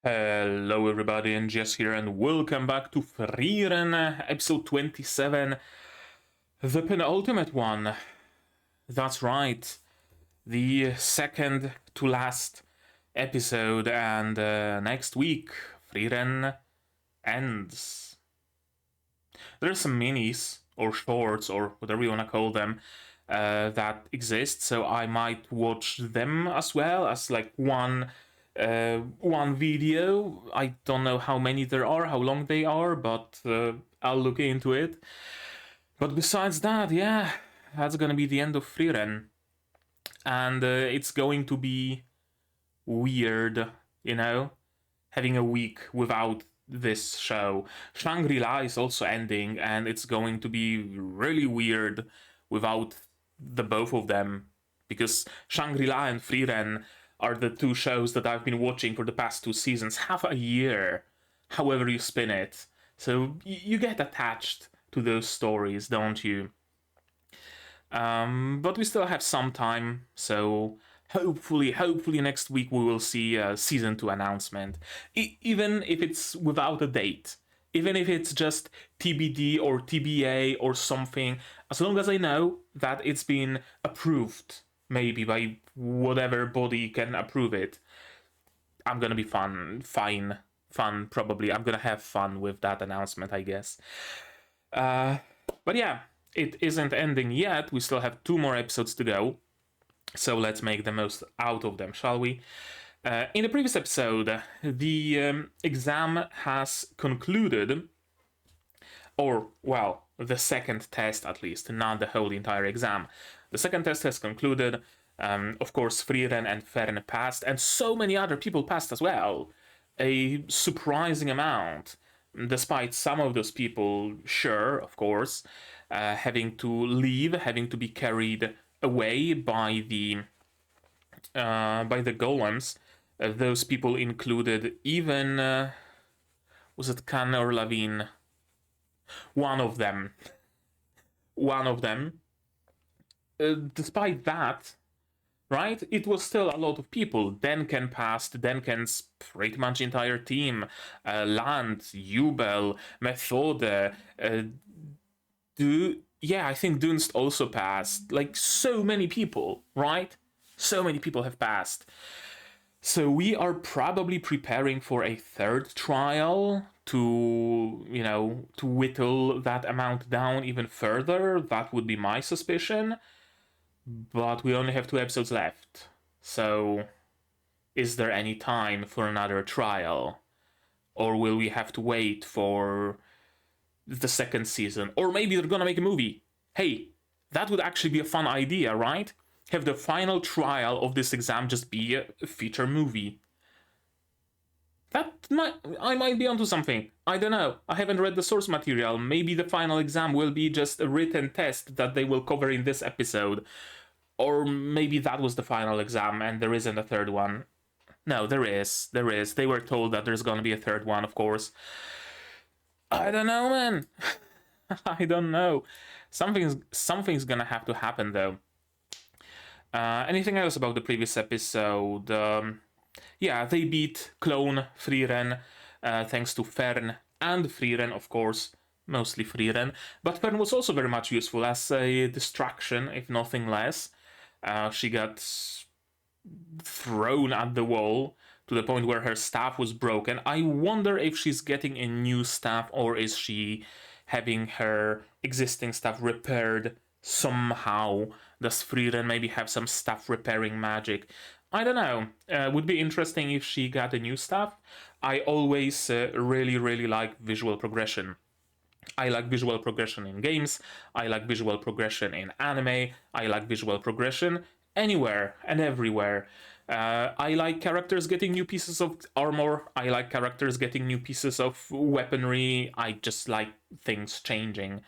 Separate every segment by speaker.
Speaker 1: Hello everybody, and Jess here, and welcome back to Frieren, episode 27, the penultimate one. That's right, the second to last episode, and next week, Frieren ends. There's some minis, or shorts, or whatever you want to call them, that exist, so I might watch them as well as like one video. I don't know how many there are, how long they are, but I'll look into it. But besides that, yeah, that's gonna be the end of Frieren. And it's going to be weird, you know, having a week without this show. Shangri-La is also ending, and it's going to be really weird without the both of them, because Shangri-La and Frieren are the two shows that I've been watching for the past two seasons, half a year, however you spin it. So you get attached to those stories, don't you? But we still have some time, so hopefully next week we will see a season 2 announcement, even if it's without a date, even if it's just TBD or TBA or something, as long as I know that it's been approved, maybe by whatever body can approve it. I'm gonna be fine, probably. I'm gonna have fun with that announcement, I guess. But yeah, it isn't ending yet. We still have two more episodes to go. So let's make the most out of them, shall we? In the previous episode, the exam has concluded, or, well, the second test at least, not the whole entire exam. The second test has concluded. Of course, Frieren and Fern passed, and so many other people passed as well. A surprising amount, despite some of those people, sure, of course, having to leave, having to be carried away by the golems. Those people included even was it Khan or Lavine? One of them. One of them. Despite that, right? It was still a lot of people. Denken passed, Denken's pretty much entire team. Land, Jubel, Methode, I think Dunst also passed. Like, so many people, right? So many people have passed. So we are probably preparing for a third trial to, to whittle that amount down even further. That would be my suspicion. But we only have two episodes left. So is there any time for another trial? Or will we have to wait for the second season? Or maybe they're gonna make a movie. Hey, that would actually be a fun idea, right? Have the final trial of this exam just be a feature movie. I might be onto something. I don't know. I haven't read the source material. Maybe the final exam will be just a written test that they will cover in this episode. Or maybe that was the final exam and there isn't a third one. No, there is. There is. They were told that there's gonna be a third one, of course. I don't know, man. I don't know. Something's gonna have to happen, though. Anything else about the previous episode? Yeah, they beat Clone Frieren, thanks to Fern and Frieren, of course. Mostly Frieren. But Fern was also very much useful as a distraction, if nothing less. She got thrown at the wall to the point where her staff was broken. I wonder if she's getting a new staff or is she having her existing staff repaired somehow. Does Frieren maybe have some staff repairing magic? I don't know. Would be interesting if she got a new staff. I always really like visual progression. I like visual progression in games, I like visual progression in anime, I like visual progression anywhere and everywhere. I like characters getting new pieces of armor, I like characters getting new pieces of weaponry, I just like things changing.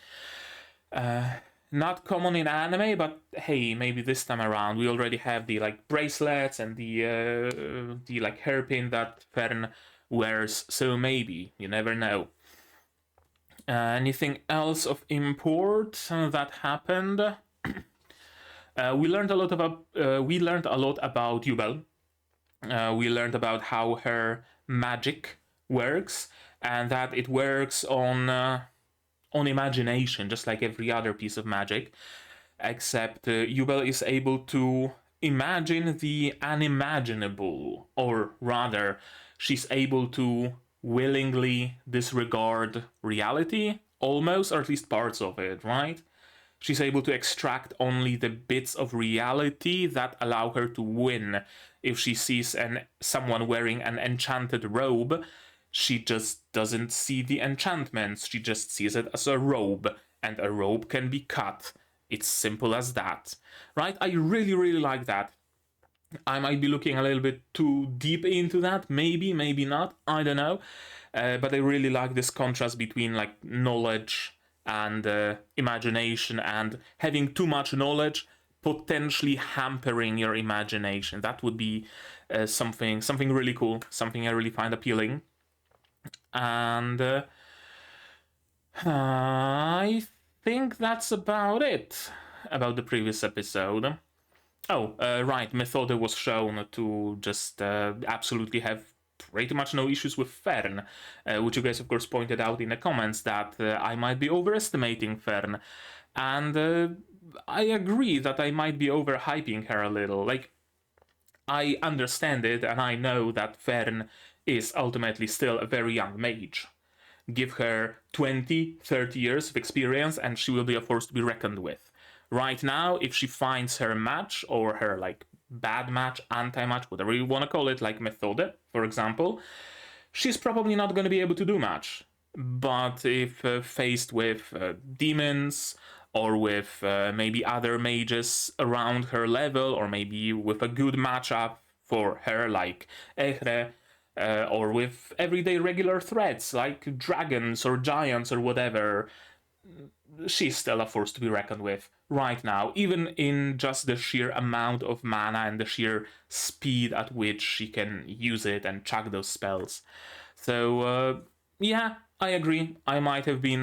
Speaker 1: Not common in anime, but hey, maybe this time around we already have the like bracelets and the like hairpin that Fern wears, so maybe, you never know. Anything else of import that happened? We learned a lot about Jubel. we learned about how her magic works, and that it works on imagination, just like every other piece of magic, except Yubel is able to imagine the unimaginable, or rather, she's able to willingly disregard reality, almost, or at least parts of it, right? She's able to extract only the bits of reality that allow her to win. If she sees someone wearing an enchanted robe, she just doesn't see the enchantments, she just sees it as a robe, and a robe can be cut. It's simple as that, right? I really, really like that. I might be looking a little bit too deep into that, maybe, maybe not, I don't know. But I really like this contrast between like knowledge and imagination, and having too much knowledge potentially hampering your imagination. That would be something really cool, something I really find appealing. And I think that's about it about the previous episode. Oh, right, Methode was shown to just absolutely have pretty much no issues with Fern, which you guys of course pointed out in the comments that I might be overestimating Fern, and I agree that I might be overhyping her a little. Like, I understand it, and I know that Fern is ultimately still a very young mage. Give her 20, 30 years of experience and she will be a force to be reckoned with. Right now, if she finds her match, or her like bad match, anti-match, whatever you want to call it, like Methode, for example, she's probably not going to be able to do much. But if faced with demons, or with maybe other mages around her level, or maybe with a good matchup for her, like Ehre, or with everyday regular threats like dragons or giants or whatever, she's still a force to be reckoned with right now, even in just the sheer amount of mana and the sheer speed at which she can use it and chuck those spells. So, yeah, I agree. I might have been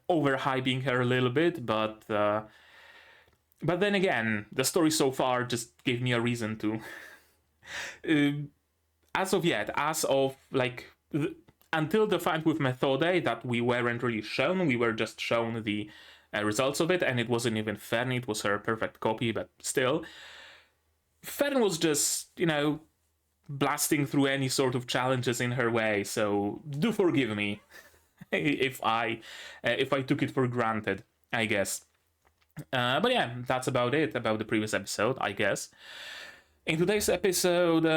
Speaker 1: overhyping her a little bit, but then again, the story so far just gave me a reason to. As of like until the fight with Methode, that we weren't really shown. We were just shown the results of it, and it wasn't even Fern, it was her perfect copy, but still. Fern was just, blasting through any sort of challenges in her way, so do forgive me if I took it for granted, I guess. But yeah, that's about it about the previous episode, I guess. In today's episode,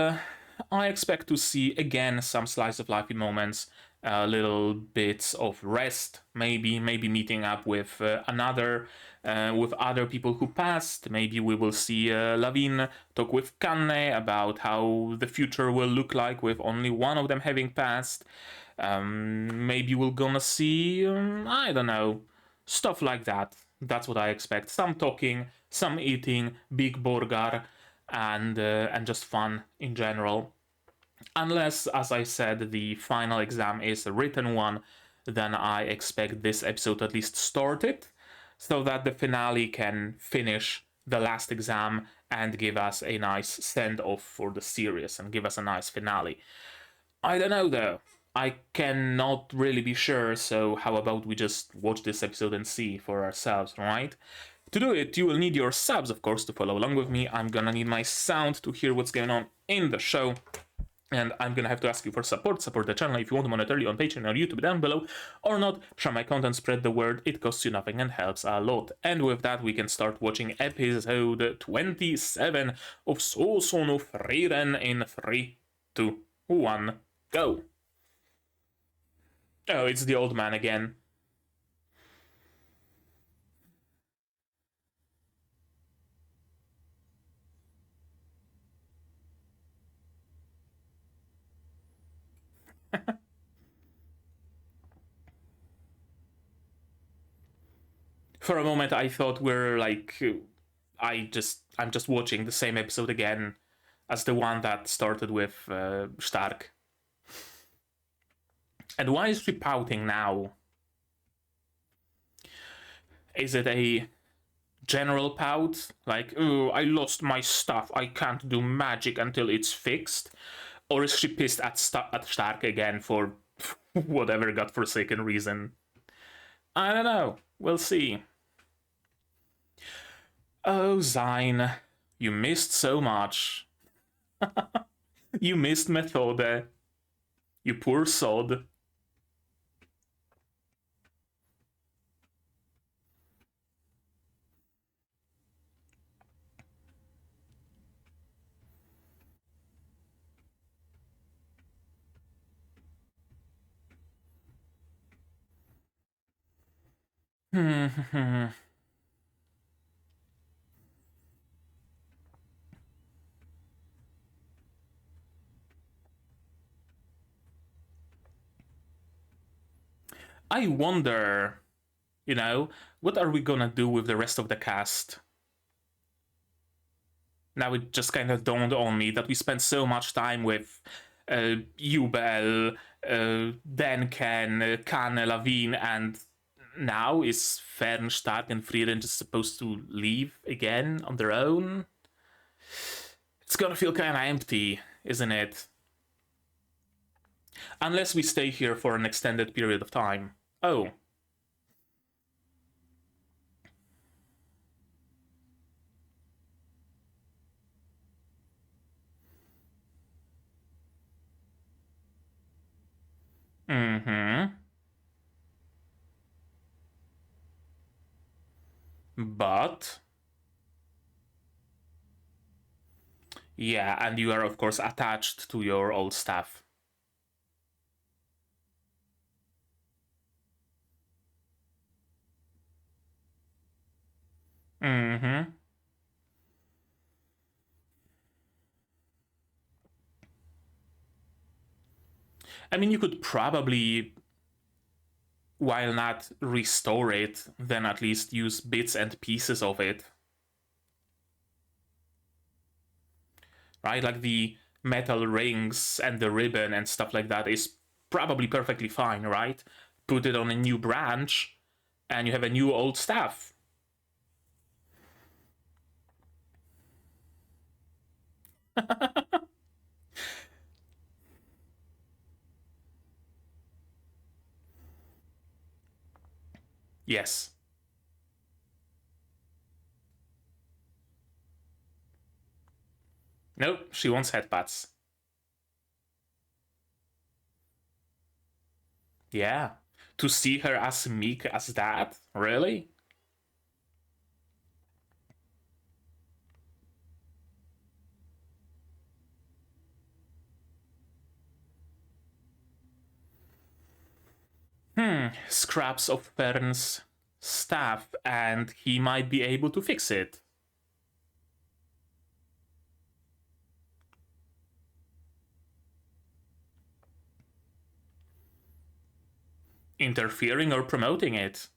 Speaker 1: I expect to see again some slice of life moments, little bits of rest, maybe meeting up with with other people who passed. Maybe we will see Lavigne talk with Kanne about how the future will look like with only one of them having passed. Maybe we're gonna see, I don't know, stuff like that. That's what I expect. Some talking, some eating, big Borgar, and just fun in general. Unless, as I said, the final exam is a written one, then I expect this episode to at least start it, so that the finale can finish the last exam and give us a nice send-off for the series and give us a nice finale. I don't know though. I cannot really be sure, so how about we just watch this episode and see for ourselves, right? To do it, you will need your subs, of course, to follow along with me. I'm gonna need my sound to hear what's going on in the show. And I'm gonna have to ask you for support the channel if you want monetarily on Patreon or YouTube down below, or not, share my content, spread the word, it costs you nothing and helps a lot. And with that, we can start watching episode 27 of Sousou no Frieren in 3, 2, 1, go! Oh, it's the old man again. For a moment, I thought we're like, I'm just watching the same episode again as the one that started with Stark. And why is she pouting now? Is it a general pout, like, oh, I lost my stuff, I can't do magic until it's fixed? Or is she pissed at Stark again for whatever godforsaken reason? I don't know. We'll see. Oh, Zine, you missed so much. You missed Methode. You poor sod. I wonder, you know, what are we gonna do with the rest of the cast? Now it just kind of dawned on me that we spent so much time with Ubel, Denken, Kane, Lavine, and now is Fern, Stark, and Frieren just supposed to leave again on their own? It's gonna feel kind of empty, isn't it? Unless we stay here for an extended period of time. Oh. Mm-hmm. But... yeah, and you are of course attached to your old staff. Mm-hmm. I mean, you could probably, while not restore it, then at least use bits and pieces of it. Right? Like the metal rings and the ribbon and stuff like that is probably perfectly fine, right? Put it on a new branch and you have a new old staff. Yes. Nope, she wants headpats. Yeah. To see her as meek as that? Really? Scraps of Fern's staff, and he might be able to fix it. Interfering or promoting it.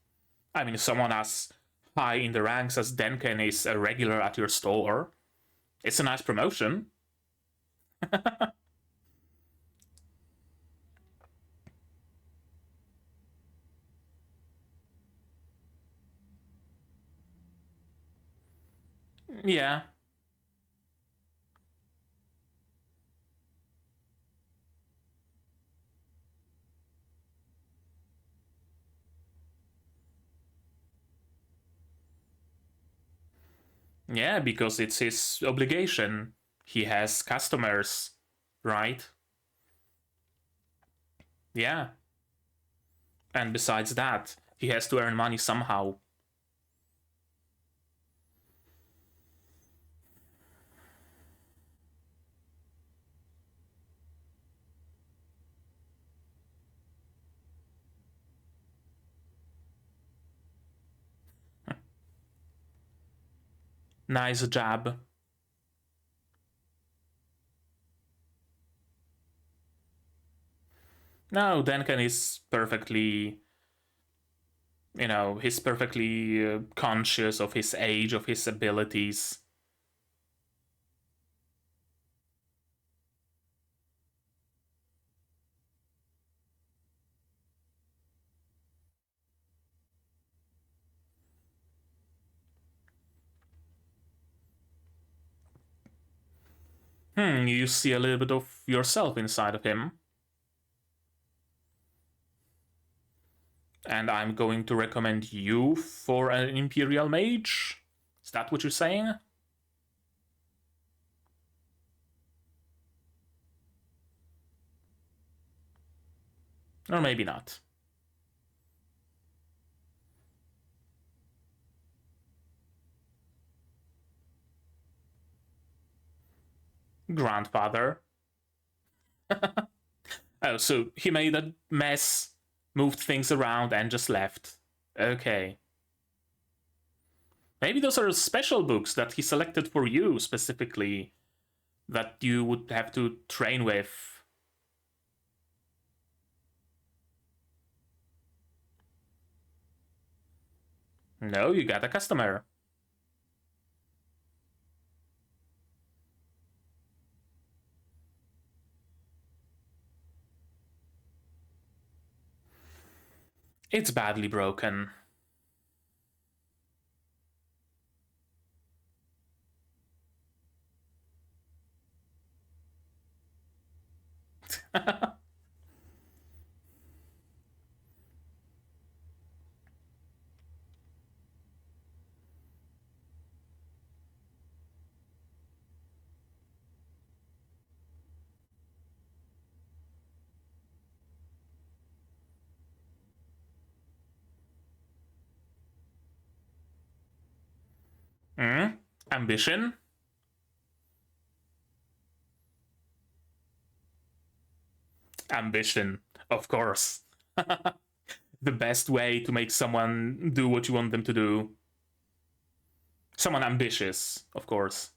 Speaker 1: I mean, someone as high in the ranks as Denken is a regular at your store. It's a nice promotion. Yeah. Yeah, because it's his obligation. He has customers, right? Yeah. And besides that, he has to earn money somehow. Nice job. No, Denken is perfectly, he's perfectly conscious of his age, of his abilities. You see a little bit of yourself inside of him. And I'm going to recommend you for an Imperial Mage? Is that what you're saying? Or maybe not. Grandfather. Oh, so he made a mess, moved things around, and just left. Okay. Maybe those are special books that he selected for you specifically, that you would have to train with. No, you got a customer. It's badly broken. Ambition? Ambition, of course. The best way to make someone do what you want them to do. Someone ambitious, of course.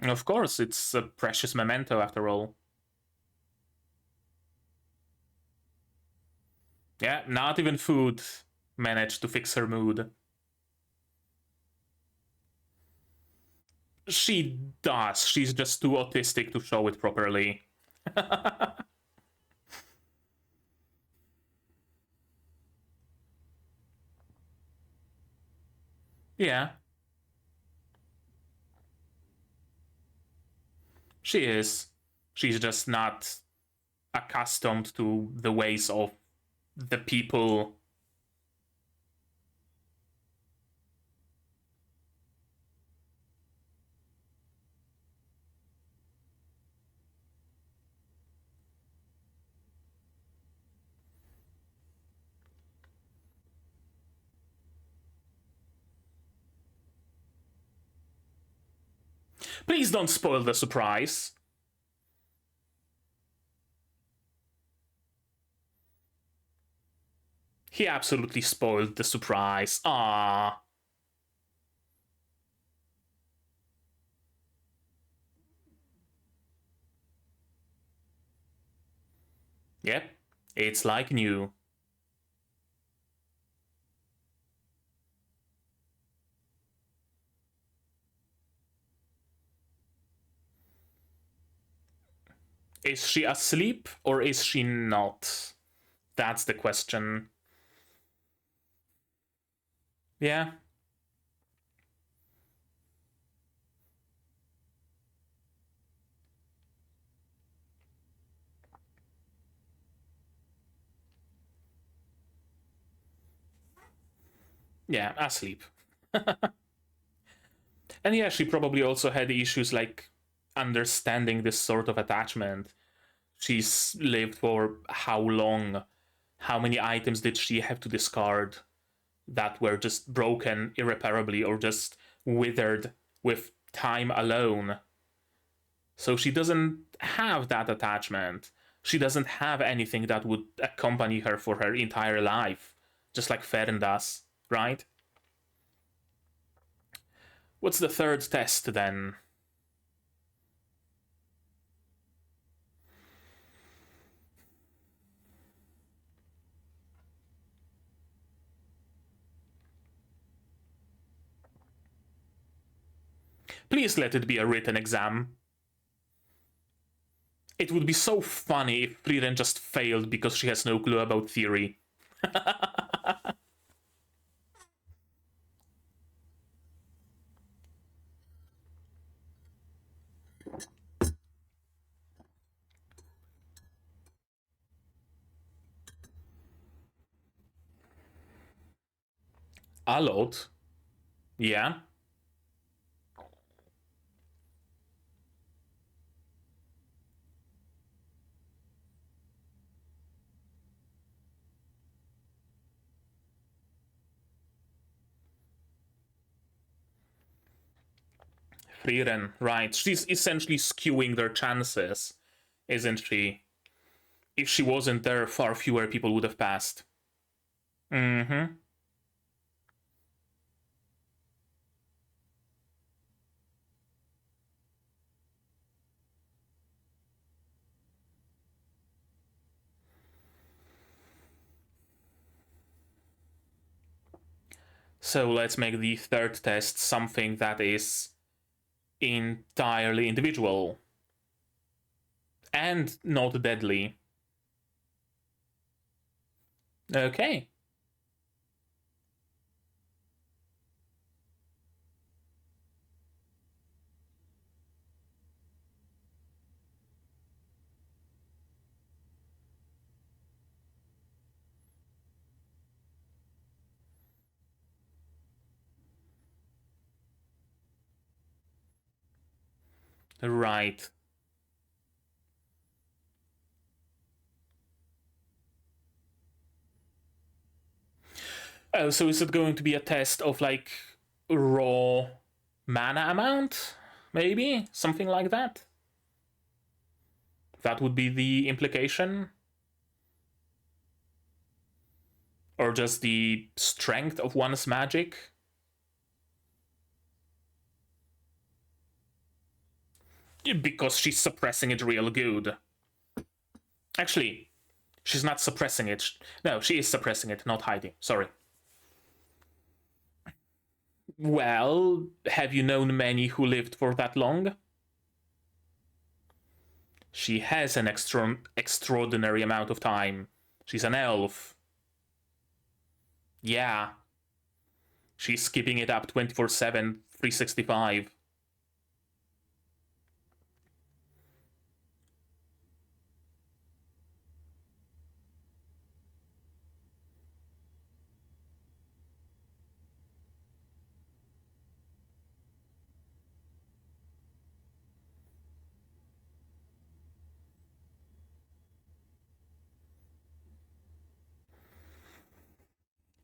Speaker 1: Of course, it's a precious memento after all. Yeah, not even food managed to fix her mood. She does. She's just too autistic to show it properly. Yeah. She is. She's just not accustomed to the ways of the people. Please don't spoil the surprise. He absolutely spoiled the surprise. Ah. Yep, it's like new. Is she asleep or is she not? That's the question. Yeah. Yeah, asleep. And yeah, she probably also had issues like understanding this sort of attachment. She's lived for how long? How many items did she have to discard that were just broken irreparably or just withered with time alone? So she doesn't have that attachment. She doesn't have anything that would accompany her for her entire life, just like Frieren does, right? What's the third test then? Please let it be a written exam. It would be so funny if Frieren just failed because she has no clue about theory. A lot. Yeah. Frieren, right. She's essentially skewing their chances, isn't she? If she wasn't there, far fewer people would have passed. Mm-hmm. So let's make the third test something that is entirely individual and not deadly. Okay. Right. Oh, so is it going to be a test of like raw mana amount? Maybe? Something like that? That would be the implication? Or just the strength of one's magic? Because she's suppressing it real good. Actually, she's not suppressing it. No, she is suppressing it, not hiding. Sorry. Well, have you known many who lived for that long? She has an extraordinary amount of time. She's an elf. Yeah. She's keeping it up 24/7, 365.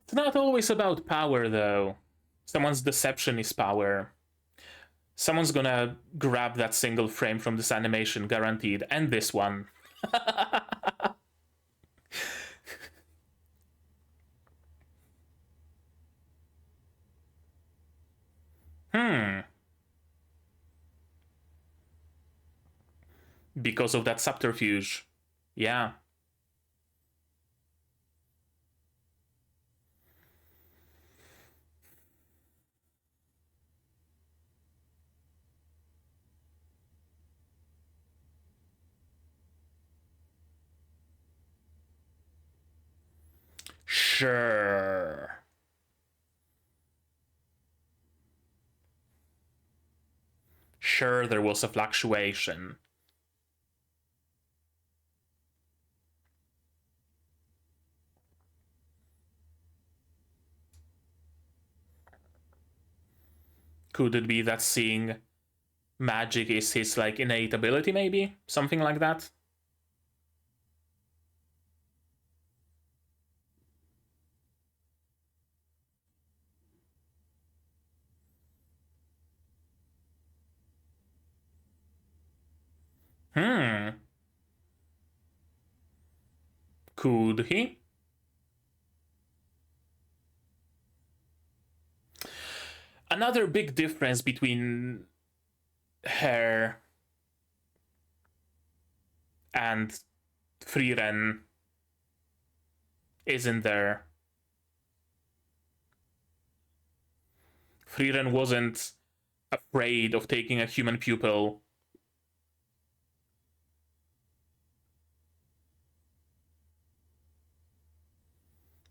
Speaker 1: It's not always about power, though. Someone's deception is power. Someone's gonna grab that single frame from this animation, guaranteed, and this one. Because of that subterfuge. Yeah. Sure. Sure, there was a fluctuation. Could it be that seeing magic is his, like, innate ability, maybe? Something like that? Could he? Another big difference between her and Frieren isn't there. Frieren wasn't afraid of taking a human pupil.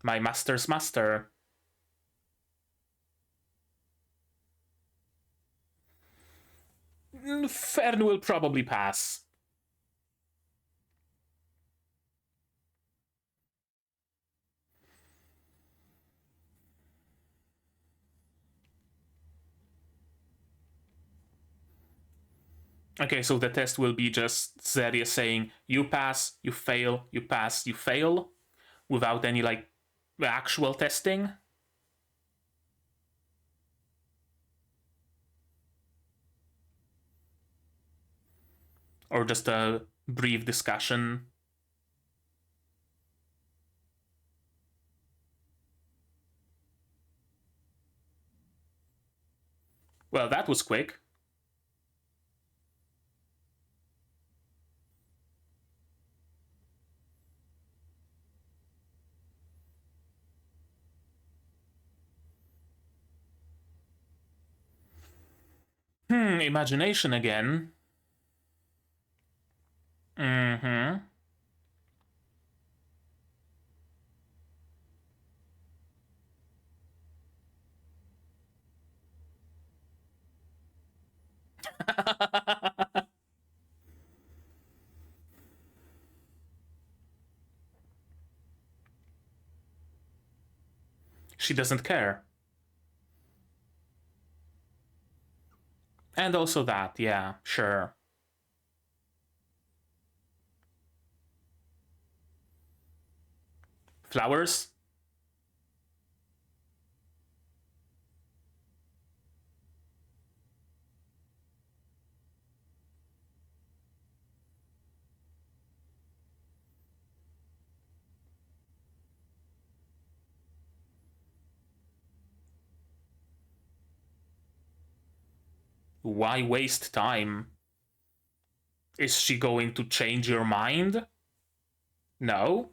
Speaker 1: My master's master. Fern will probably pass. Okay, so the test will be just Serie saying, you pass, you fail, you pass, you fail, without any, like, actual testing. Or just a brief discussion. Well, that was quick. Imagination again. Mm-hmm. She doesn't care. And also that, yeah, sure. Flowers? Why waste time? Is she going to change your mind? No,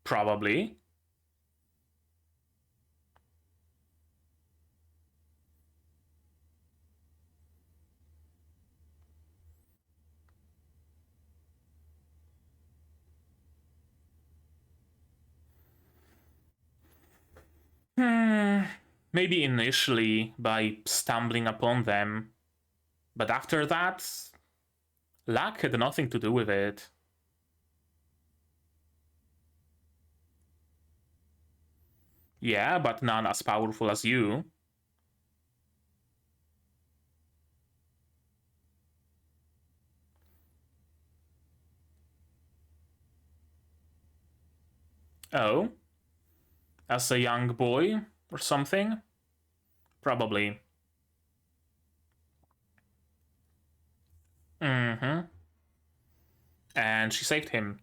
Speaker 1: probably. Maybe initially by stumbling upon them, but after that, luck had nothing to do with it. Yeah, but none as powerful as you. Oh? As a young boy or something? Probably. Mm-hmm. And she saved him.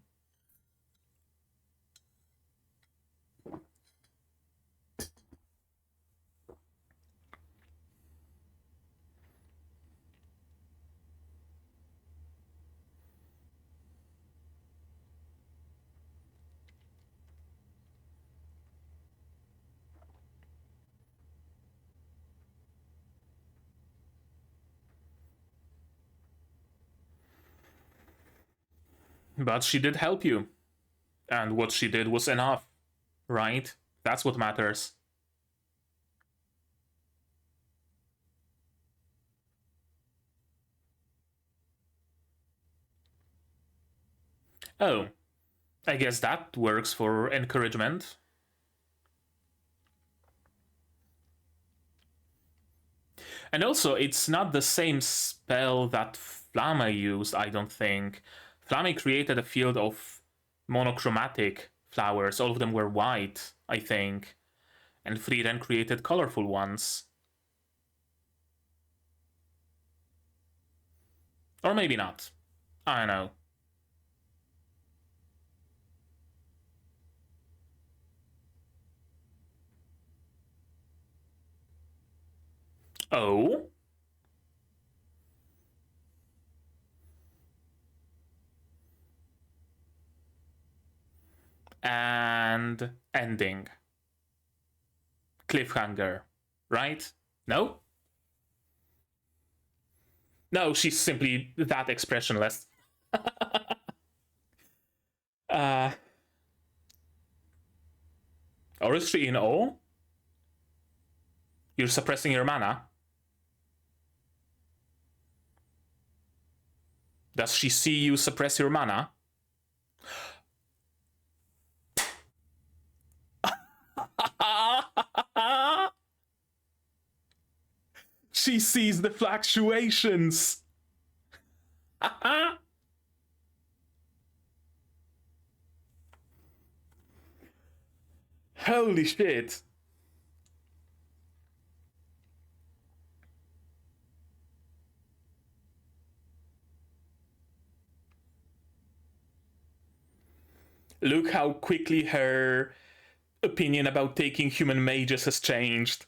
Speaker 1: But she did help you. And what she did was enough, right? That's what matters. Oh, I guess that works for encouragement. And also, it's not the same spell that Flamme used, I don't think. Flamme created a field of monochromatic flowers. All of them were white, I think. And Frieren created colorful ones. Or maybe not. I don't know. Oh? And ending. Cliffhanger, right? No? No, she's simply that expressionless. uh, or is she in awe? You're suppressing your mana? Does she see you suppress your mana? She sees the fluctuations. Holy shit. Look how quickly her opinion about taking human mages has changed.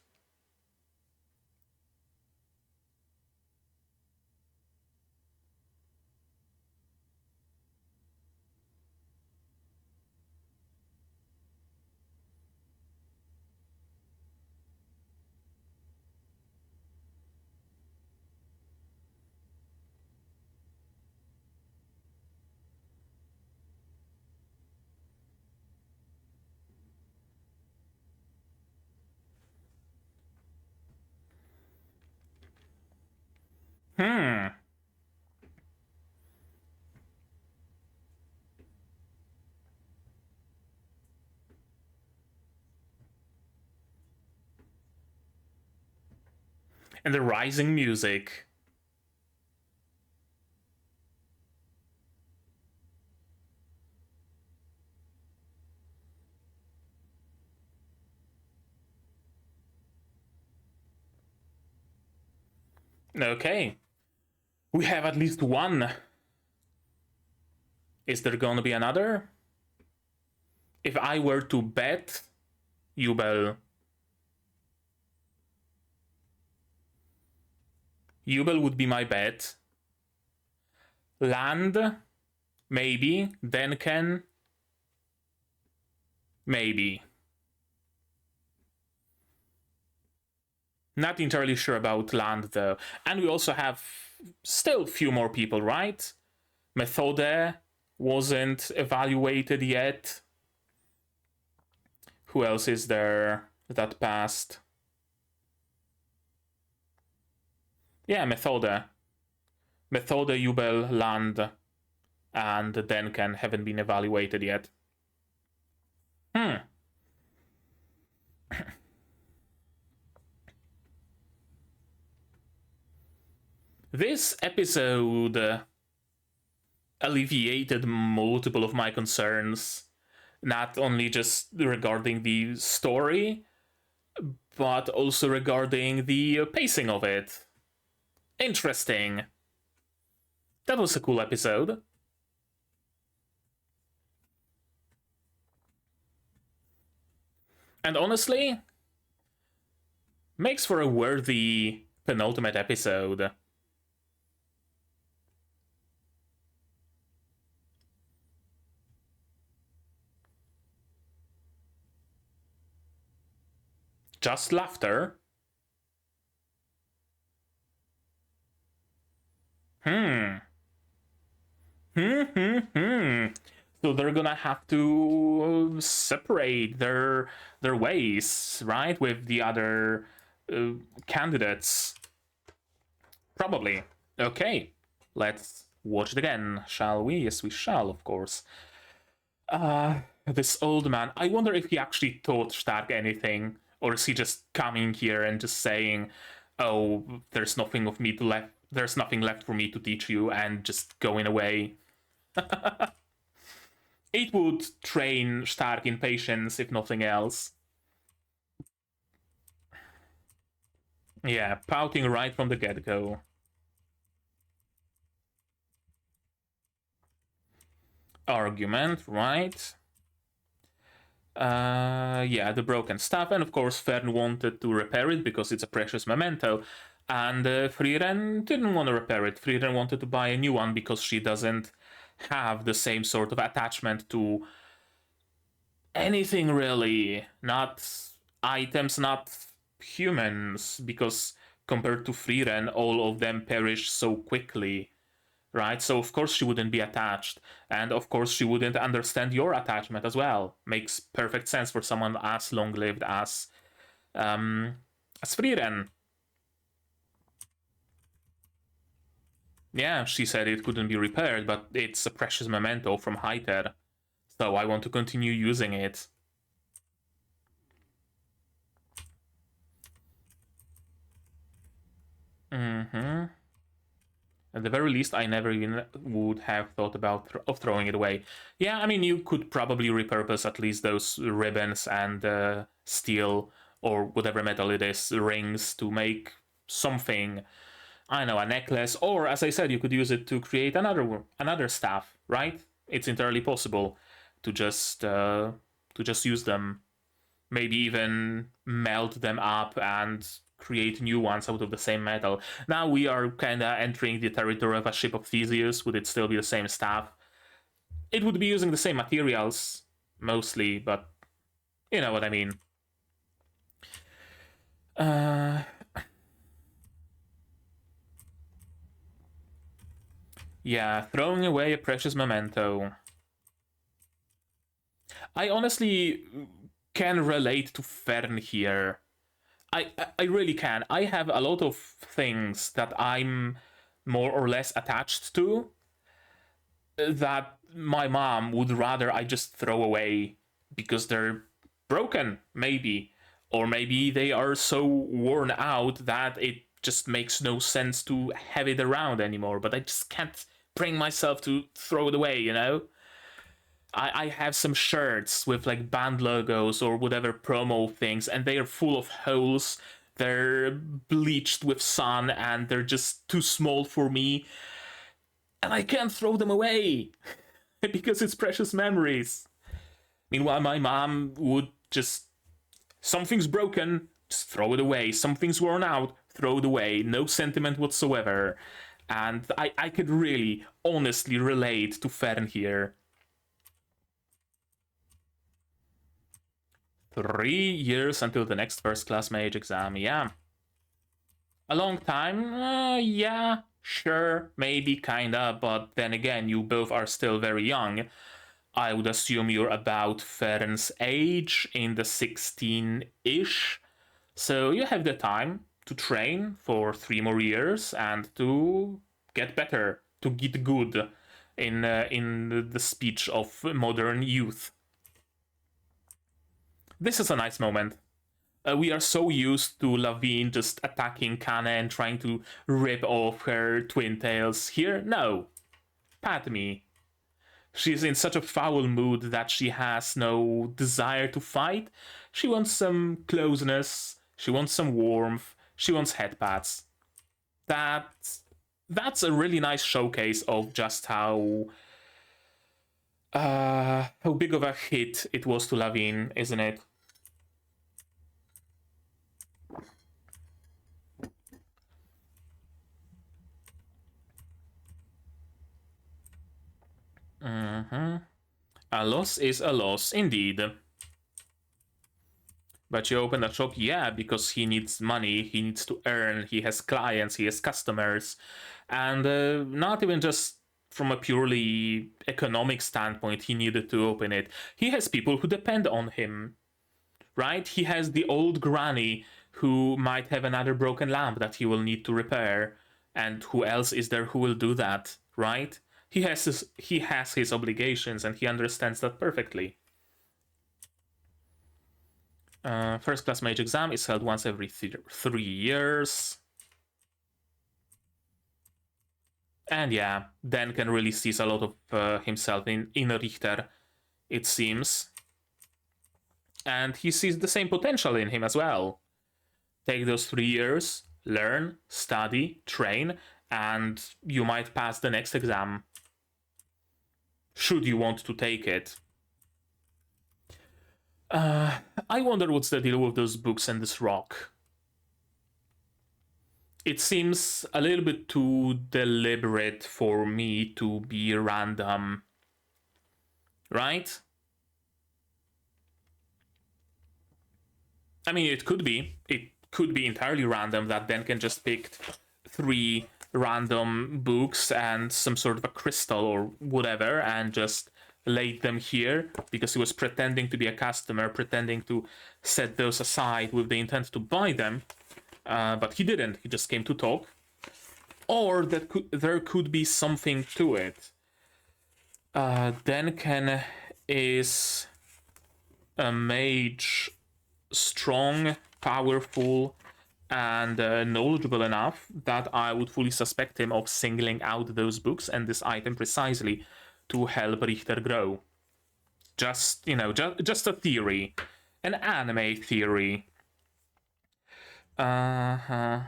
Speaker 1: And the rising music. Okay. We have at least one. Is there gonna be another? If I were to bet, Yubel. Yubel would be my bet. Land, maybe. Denken, maybe. Not entirely sure about land, though. And we also have still a few more people, right? Methode wasn't evaluated yet. Who else is there that passed? Yeah, Methode. Methode, Jubel, Land, and Denken haven't been evaluated yet. This episode alleviated multiple of my concerns, not only just regarding the story, but also regarding the pacing of it. Interesting. That was a cool episode. And honestly, makes for a worthy penultimate episode. Just laughter? So they're gonna have to separate their ways, right, with the other candidates. Probably. Okay, let's watch it again, shall we? Yes, we shall, of course. This old man, I wonder if he actually taught Stark anything, or is he just coming here and just saying, oh, there's nothing left for me to teach you, and just going away. It would train Stark in patience, if nothing else. Yeah, pouting right from the get-go. Argument, right? Yeah, the broken stuff, and of course Fern wanted to repair it because it's a precious memento, and Frieren didn't want to repair it. Frieren wanted to buy a new one because she doesn't have the same sort of attachment to anything really, not items, not humans, because compared to Frieren, all of them perish so quickly, right? So of course she wouldn't be attached, and of course she wouldn't understand your attachment as well. Makes perfect sense for someone as long-lived as Frieren. Yeah, she said it couldn't be repaired, but it's a precious memento from Hyter, so I want to continue using it. At the very least, I never even would have thought about throwing it away. Yeah, I mean, you could probably repurpose at least those ribbons and steel or whatever metal it is, rings, to make something. I know, a necklace, or as I said, you could use it to create another staff, right? It's entirely possible to just use them. Maybe even melt them up and create new ones out of the same metal. Now we are kinda entering the territory of a ship of Theseus. Would it still be the same staff? It would be using the same materials, mostly, but you know what I mean. Yeah, throwing away a precious memento. I honestly can relate to Fern here. I really can. I have a lot of things that I'm more or less attached to that my mom would rather I just throw away because they're broken, maybe. Or maybe they are so worn out that it just makes no sense to have it around anymore, but I just can't bring myself to throw it away, you know? I have some shirts with like band logos or whatever promo things, and they are full of holes. They're bleached with sun, and they're just too small for me. And I can't throw them away because it's precious memories. Meanwhile, my mom would just, something's broken, just throw it away. Something's worn out, throw it away. No sentiment whatsoever. And I could really, honestly relate to Fern here. 3 years until the next first class mage exam, yeah. A long time? Yeah, sure, maybe, kinda, but then again, you both are still very young. I would assume you're about Fern's age, in the 16-ish. So you have the time to train for 3 more years and to get better, to get good in the speech of modern youth. This is a nice moment. We are so used to Lavine just attacking Kana and trying to rip off her twin tails. Here, no. Pat me. She's in such a foul mood that she has no desire to fight. She wants some closeness. She wants some warmth. She wants head pats. That's a really nice showcase of just how big of a hit it was to Lavine, isn't it? A loss is a loss, indeed. But you open a shop, yeah, because he needs money, he needs to earn, he has clients, he has customers. And not even just from a purely economic standpoint, he needed to open it. He has people who depend on him, right? He has the old granny who might have another broken lamp that he will need to repair. And who else is there who will do that, right? He has his obligations, and he understands that perfectly. First class mage exam is held once every 3 years. And yeah, Dan can really sees a lot of himself in Richter, it seems. And he sees the same potential in him as well. Take those 3 years, learn, study, train, and you might pass the next exam. Should you want to take it. I wonder what's the deal with those books and this rock. It seems a little bit too deliberate for me to be random. Right? I mean, it could be. It could be entirely random, that then can just pick 3 random books and some sort of a crystal or whatever and just laid them here because he was pretending to be a customer, pretending to set those aside with the intent to buy them, but he didn't. He just came to talk. Or there could be something to it. Denken is a mage, strong, powerful, and knowledgeable enough that I would fully suspect him of singling out those books and this item precisely to help Richter grow. Just, you know, just a theory. An anime theory. Then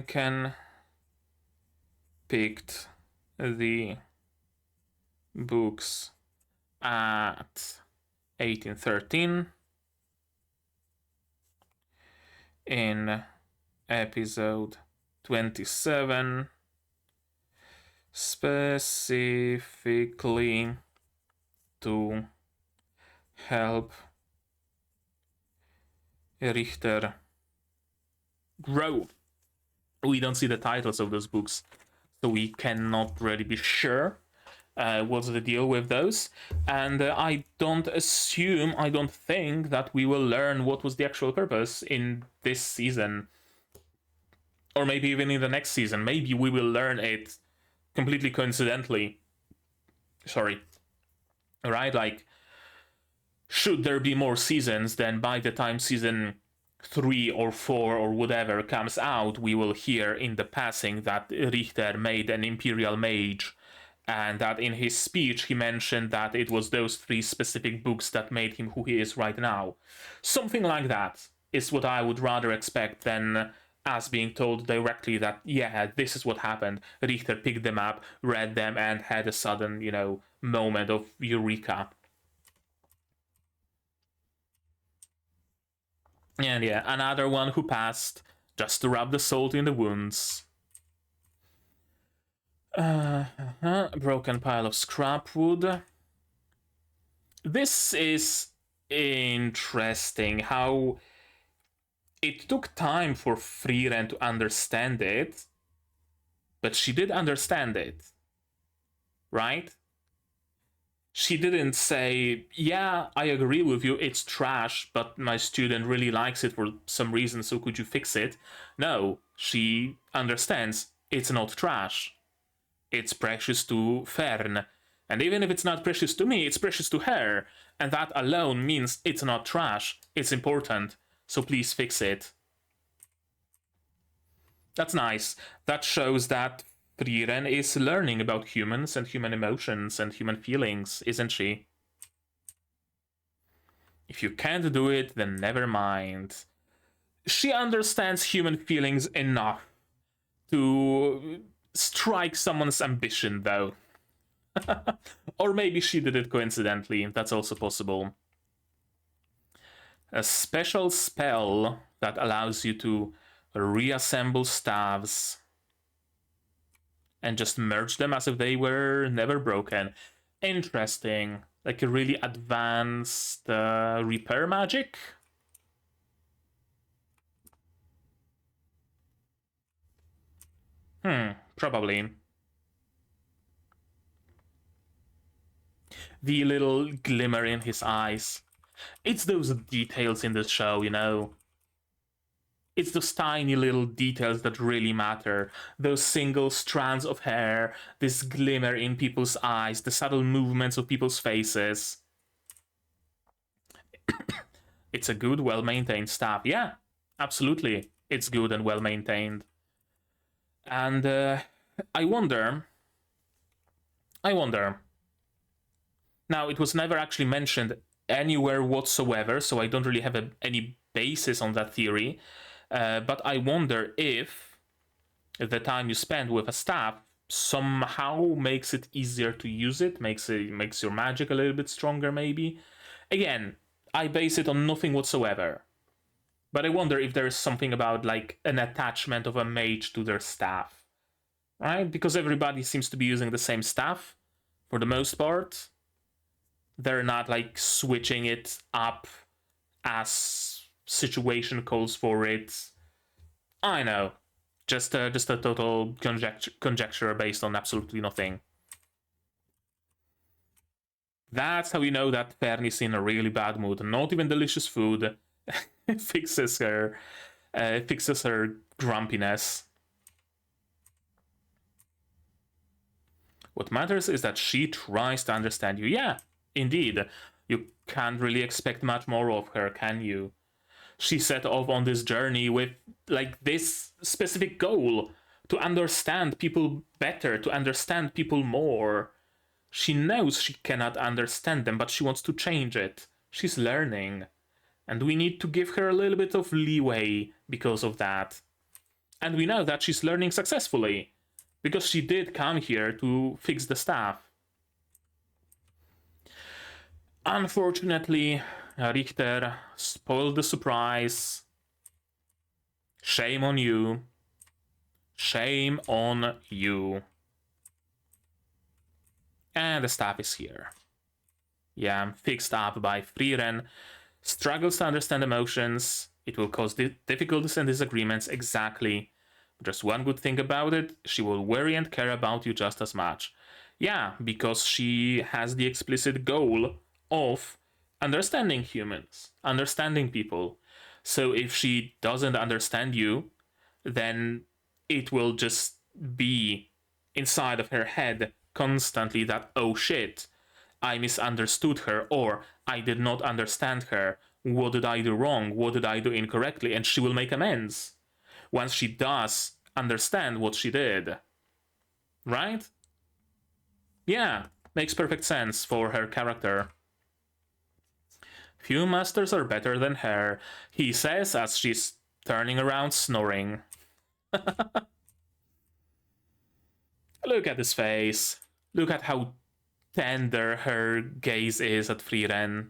Speaker 1: Ken picked the books at 1813 in episode 27, specifically to help Richter grow. We don't see the titles of those books, so we cannot really be sure what's the deal with those. And I don't think that we will learn what was the actual purpose in this season. Or maybe even in the next season. Maybe we will learn it completely coincidentally. Sorry. Right? Like, should there be more seasons, then by the time season 3 or 4 or whatever comes out, we will hear in the passing that Richter made an Imperial Mage, and that in his speech he mentioned that it was those 3 specific books that made him who he is right now. Something like that is what I would rather expect than us being told directly that, yeah, this is what happened. Richter picked them up, read them, and had a sudden, you know, moment of eureka. And yeah, another one who passed just to rub the salt in the wounds. Broken pile of scrap wood. This is interesting how it took time for Frieren to understand it, but she did understand it, right? She didn't say, yeah, I agree with you, it's trash, but my student really likes it for some reason, so could you fix it? No, she understands it's not trash. It's precious to Fern. And even if it's not precious to me, it's precious to her. And that alone means it's not trash. It's important. So please fix it. That's nice. That shows that Frieren is learning about humans and human emotions and human feelings, isn't she? If you can't do it, then never mind. She understands human feelings enough to strike someone's ambition, though. Or maybe she did it coincidentally, that's also possible. A special spell that allows you to reassemble staves and just merge them as if they were never broken. Interesting. Like a really advanced repair magic? Probably. The little glimmer in his eyes. It's those details in the show, you know? It's those tiny little details that really matter. Those single strands of hair, this glimmer in people's eyes, the subtle movements of people's faces. It's a good, well-maintained staff. Yeah, absolutely. It's good and well-maintained. And I wonder... Now, it was never actually mentioned anywhere whatsoever, so I don't really have any basis on that theory. But I wonder if the time you spend with a staff somehow makes it easier to use it, makes your magic a little bit stronger, maybe. Again, I base it on nothing whatsoever. But I wonder if there is something about, like, an attachment of a mage to their staff. Right? Because everybody seems to be using the same staff, for the most part. They're not, like, switching it up as situation calls for it. I know. Just a total conjecture based on absolutely nothing. That's how you know that Fern is in a really bad mood. Not even delicious food fixes her grumpiness. What matters is that she tries to understand you. Yeah, indeed. You can't really expect much more of her, can you? She set off on this journey with, like, this specific goal to understand people better, to understand people more. She knows she cannot understand them, but she wants to change it. She's learning. And we need to give her a little bit of leeway because of that. And we know that she's learning successfully, because she did come here to fix the stuff. Unfortunately, Richter spoiled the surprise. Shame on you. Shame on you. And the staff is here. Yeah, fixed up by Frieren. Struggles to understand emotions. It will cause difficulties and disagreements, exactly. Just one good thing about it, she will worry and care about you just as much. Yeah, because she has the explicit goal of understanding humans, understanding people. So if she doesn't understand you, then it will just be inside of her head constantly that, oh shit, I misunderstood her, or I did not understand her. What did I do wrong? What did I do incorrectly? And she will make amends once she does understand what she did. Right? Yeah, makes perfect sense for her character. Few masters are better than her, he says as she's turning around snoring. Look at his face. Look at how tender her gaze is at Frieren.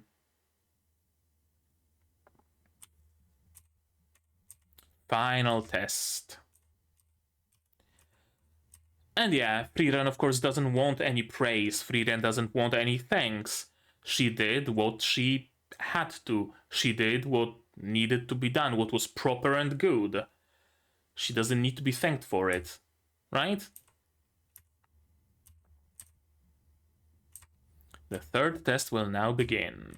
Speaker 1: Final test. And yeah, Frieren of course doesn't want any praise. Frieren doesn't want any thanks. She did what she had to. She did what needed to be done, what was proper and good. She doesn't need to be thanked for it, right? The third test will now begin.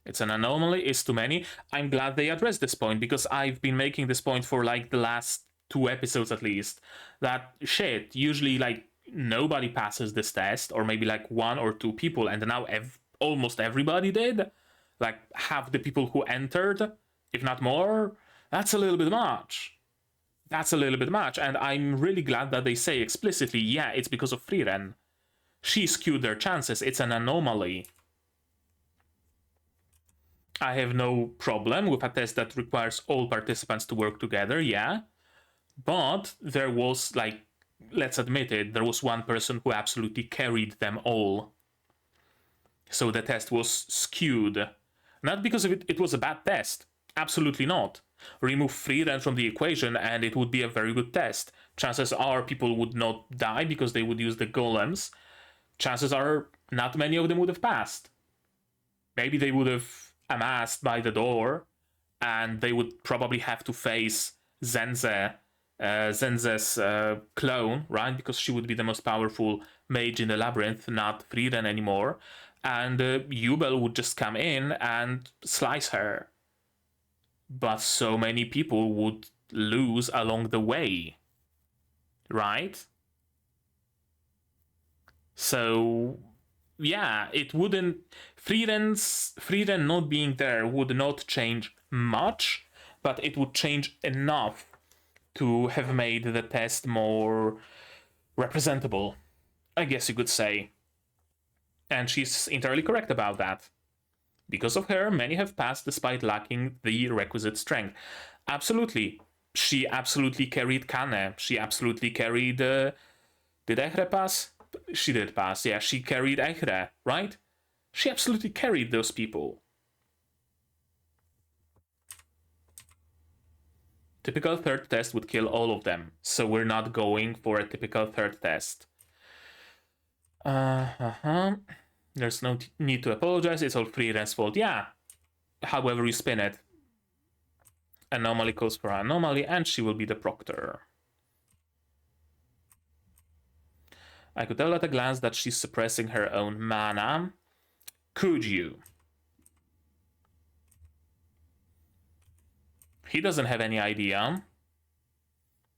Speaker 1: It's an anomaly, is too many. I'm glad they addressed this point, because I've been making this point for like the last 2 episodes at least. That shit, usually like nobody passes this test, or maybe like 1 or 2 people, and now almost everybody did. Like half the people who entered, if not more. That's a little bit much. That's a little bit much, and I'm really glad that they say explicitly, yeah, it's because of Frieren. She skewed their chances, it's an anomaly. I have no problem with a test that requires all participants to work together, yeah. But there was, like, let's admit it, there was one person who absolutely carried them all. So the test was skewed. Not because of it was a bad test. Absolutely not. Remove Frieren from the equation and it would be a very good test. Chances are people would not die because they would use the golems. Chances are not many of them would have passed. Maybe they would have amassed by the door, and they would probably have to face Zenze's clone, right? Because she would be the most powerful mage in the labyrinth, not Frieren anymore. And Jubel would just come in and slice her. But so many people would lose along the way, right? So yeah, it wouldn't. Frieren not being there would not change much, but it would change enough to have made the test more representable, I guess you could say. And she's entirely correct about that. Because of her, many have passed despite lacking the requisite strength. Absolutely. She absolutely carried Kane. She absolutely carried... did Ehre pass? She did pass, yeah. She carried Ehre, right? She absolutely carried those people. Typical third test would kill all of them, so we're not going for a typical third test. There's no need to apologize, it's all Frieren's fault. Yeah, however you spin it. Anomaly calls for anomaly, and she will be the proctor. I could tell at a glance that she's suppressing her own mana. Could you? He doesn't have any idea.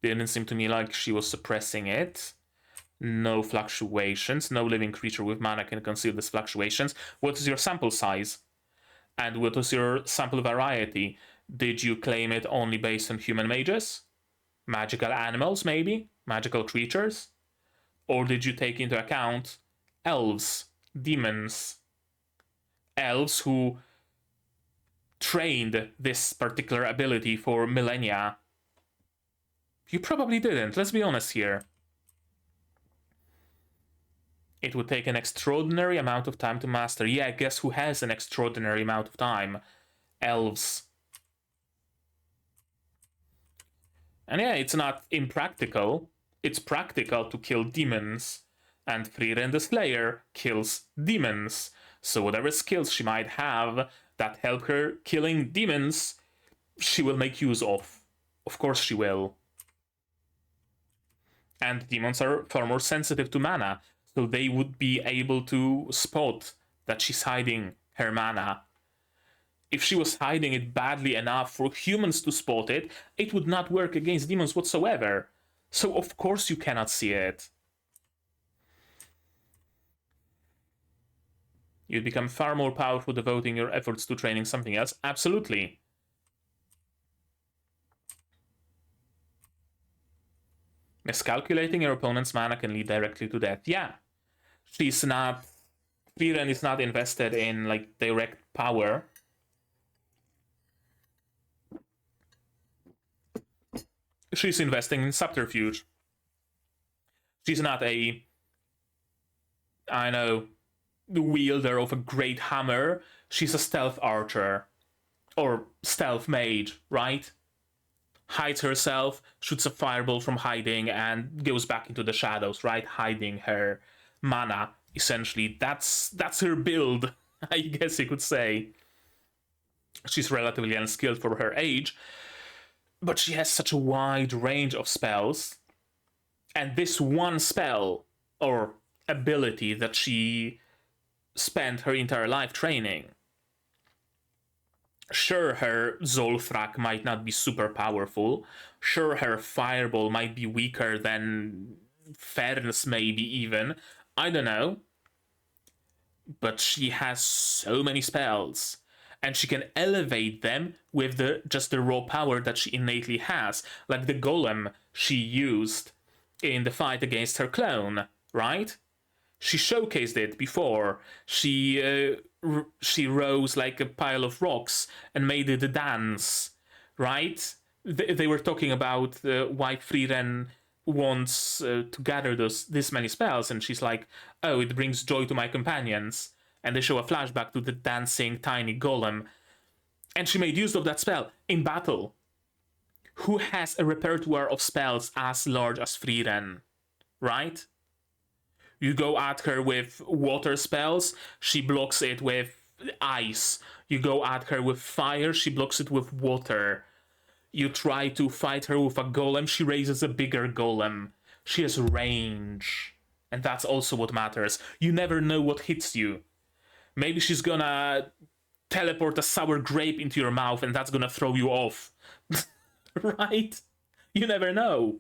Speaker 1: Didn't seem to me like she was suppressing it. No fluctuations. No living creature with mana can conceal these fluctuations. What is your sample size? And what is your sample variety? Did you claim it only based on human mages? Magical animals, maybe? Magical creatures? Or did you take into account elves, demons? Elves who trained this particular ability for millennia. You probably didn't, let's be honest here. It would take an extraordinary amount of time to master. Yeah, guess who has an extraordinary amount of time? Elves. And yeah, it's not impractical. It's practical to kill demons. And Frieren the Slayer kills demons. So whatever skills she might have that help her killing demons, she will make use of. Of course she will. And demons are far more sensitive to mana, so they would be able to spot that she's hiding her mana. If she was hiding it badly enough for humans to spot it, it would not work against demons whatsoever. So of course you cannot see it. You'd become far more powerful devoting your efforts to training something else. Absolutely. Miscalculating your opponent's mana can lead directly to death. Yeah. She's not... Frieren is not invested in, like, direct power. She's investing in subterfuge. She's not a... I know... the wielder of a great hammer. She's a stealth archer. Or stealth mage, right? Hides herself, shoots a fireball from hiding, and goes back into the shadows, right? Hiding her mana, essentially. That's her build, I guess you could say. She's relatively unskilled for her age, but she has such a wide range of spells. And this one spell, or ability that she spent her entire life training. Sure, her Zolthrak might not be super powerful. Sure, her Fireball might be weaker than Fairness, maybe even. I don't know. But she has so many spells. And she can elevate them with just the raw power that she innately has. Like the Golem she used in the fight against her clone, right? She showcased it before. She rose like a pile of rocks and made it dance, right? They were talking about why Frieren wants to gather this many spells, and she's like, oh, it brings joy to my companions. And they show a flashback to the dancing tiny golem. And she made use of that spell in battle. Who has a repertoire of spells as large as Frieren, right? You go at her with water spells, she blocks it with ice. You go at her with fire, she blocks it with water. You try to fight her with a golem, she raises a bigger golem. She has range. And that's also what matters. You never know what hits you. Maybe she's gonna teleport a sour grape into your mouth and that's gonna throw you off. Right? You never know.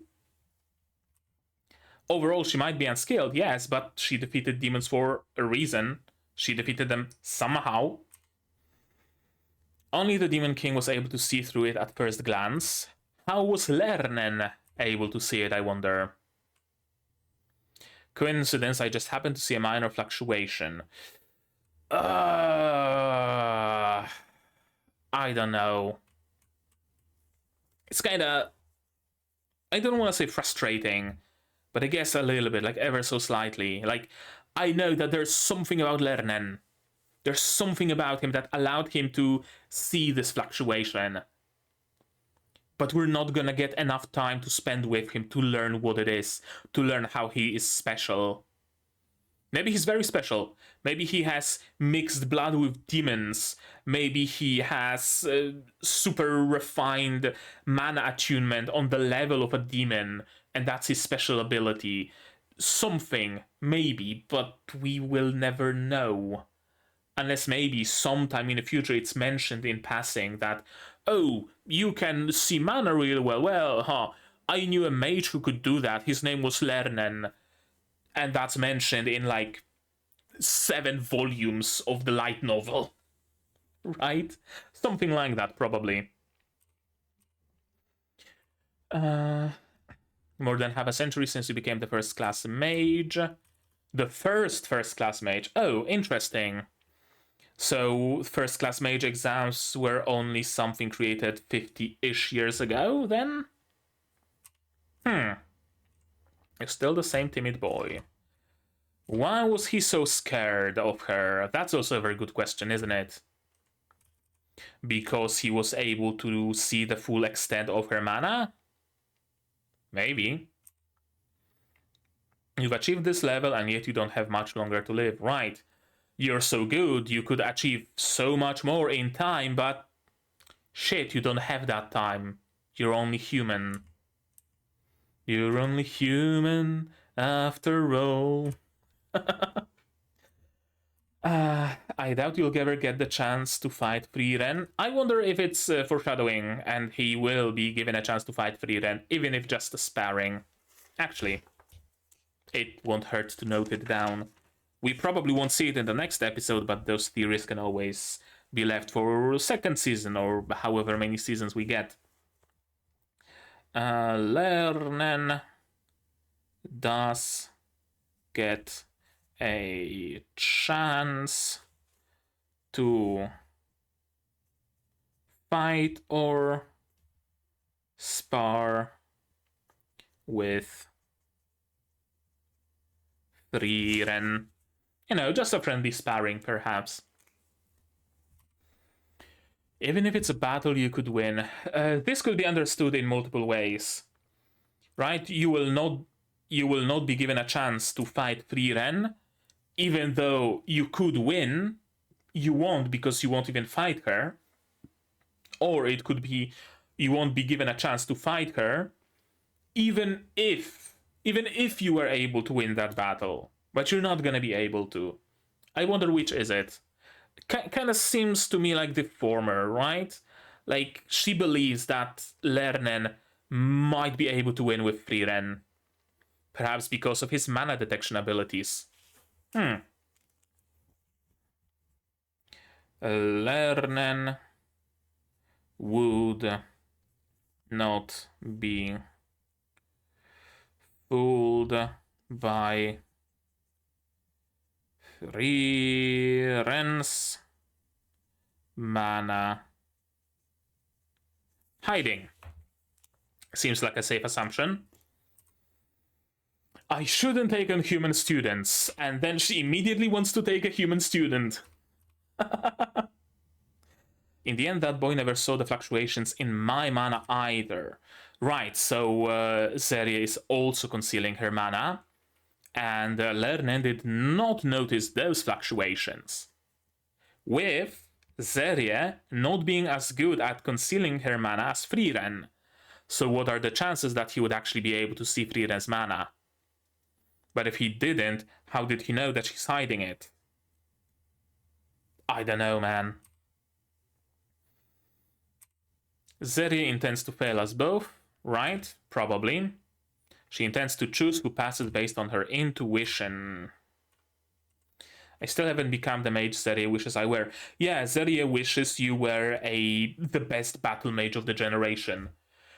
Speaker 1: Overall, she might be unskilled, yes, but she defeated demons for a reason. She defeated them somehow. Only the Demon King was able to see through it at first glance. How was Lernen able to see it, I wonder? Coincidence, I just happened to see a minor fluctuation. I don't know. It's kinda... I don't want to say frustrating, but I guess a little bit, like ever so slightly. Like, I know that there's something about Lernen. There's something about him that allowed him to see this fluctuation. But we're not gonna get enough time to spend with him to learn what it is, to learn how he is special. Maybe he's very special. Maybe he has mixed blood with demons. Maybe he has super refined mana attunement on the level of a demon, and that's his special ability. Something, maybe, but we will never know. Unless maybe sometime in the future it's mentioned in passing that, oh, you can see mana really well. Well, I knew a mage who could do that. His name was Lernen. And that's mentioned in like 7 volumes of the light novel. Right? Something like that, probably. More than half a century since you became the first class mage. The first class mage. Oh, interesting. So, first class mage exams were only something created 50-ish years ago, then? You're still the same timid boy. Why was he so scared of her? That's also a very good question, isn't it? Because he was able to see the full extent of her mana? Maybe. You've achieved this level and yet you don't have much longer to live. Right. You're so good, you could achieve so much more in time, but shit, you don't have that time. You're only human. You're only human after all. I doubt you'll ever get the chance to fight Frieren. I wonder if it's foreshadowing and he will be given a chance to fight Frieren, even if just a sparring. Actually, it won't hurt to note it down. We probably won't see it in the next episode, but those theories can always be left for second season or however many seasons we get. Lernen does get a chance to fight or spar with Frieren. You know, just a friendly sparring, perhaps. Even if it's a battle you could win, this could be understood in multiple ways, right? You will not be given a chance to fight Frieren, even though you could win. You won't because you won't even fight her. Or it could be you won't be given a chance to fight her, even if you were able to win that battle, but you're not gonna be able to. I wonder which is it. Kind of seems to me like the former, right? Like, she believes that Lernen might be able to win with Frieren. Perhaps because of his mana detection abilities. Lernen would not be fooled by Frieren's mana hiding. Seems like a safe assumption. I shouldn't take on human students, and then she immediately wants to take a human student. In the end, that boy never saw the fluctuations in my mana either. Right, so Serie is also concealing her mana, and Lernen did not notice those fluctuations. With Serie not being as good at concealing her mana as Frieren. So what are the chances that he would actually be able to see Frieren's mana? But if he didn't, how did he know that she's hiding it? I don't know, man. Serie intends to fail us both, right? Probably. She intends to choose who passes based on her intuition. I still haven't become the mage Serie wishes I were. Yeah, Serie wishes you were the best battle mage of the generation.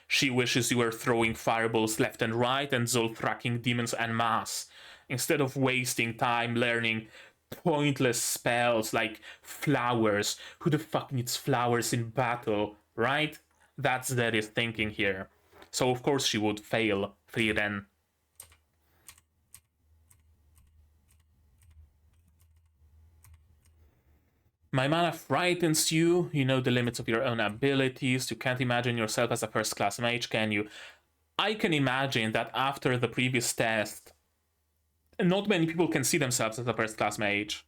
Speaker 1: She wishes you were throwing fireballs left and right and Zolthracking demons en masse, instead of wasting time learning pointless spells like flowers. Who the fuck needs flowers in battle, right? That's Serie's thinking here. So of course she would fail Frieren. My mana frightens you. You know the limits of your own abilities. You can't imagine yourself as a first-class mage, can you? I can imagine that after the previous test, not many people can see themselves as a first-class mage.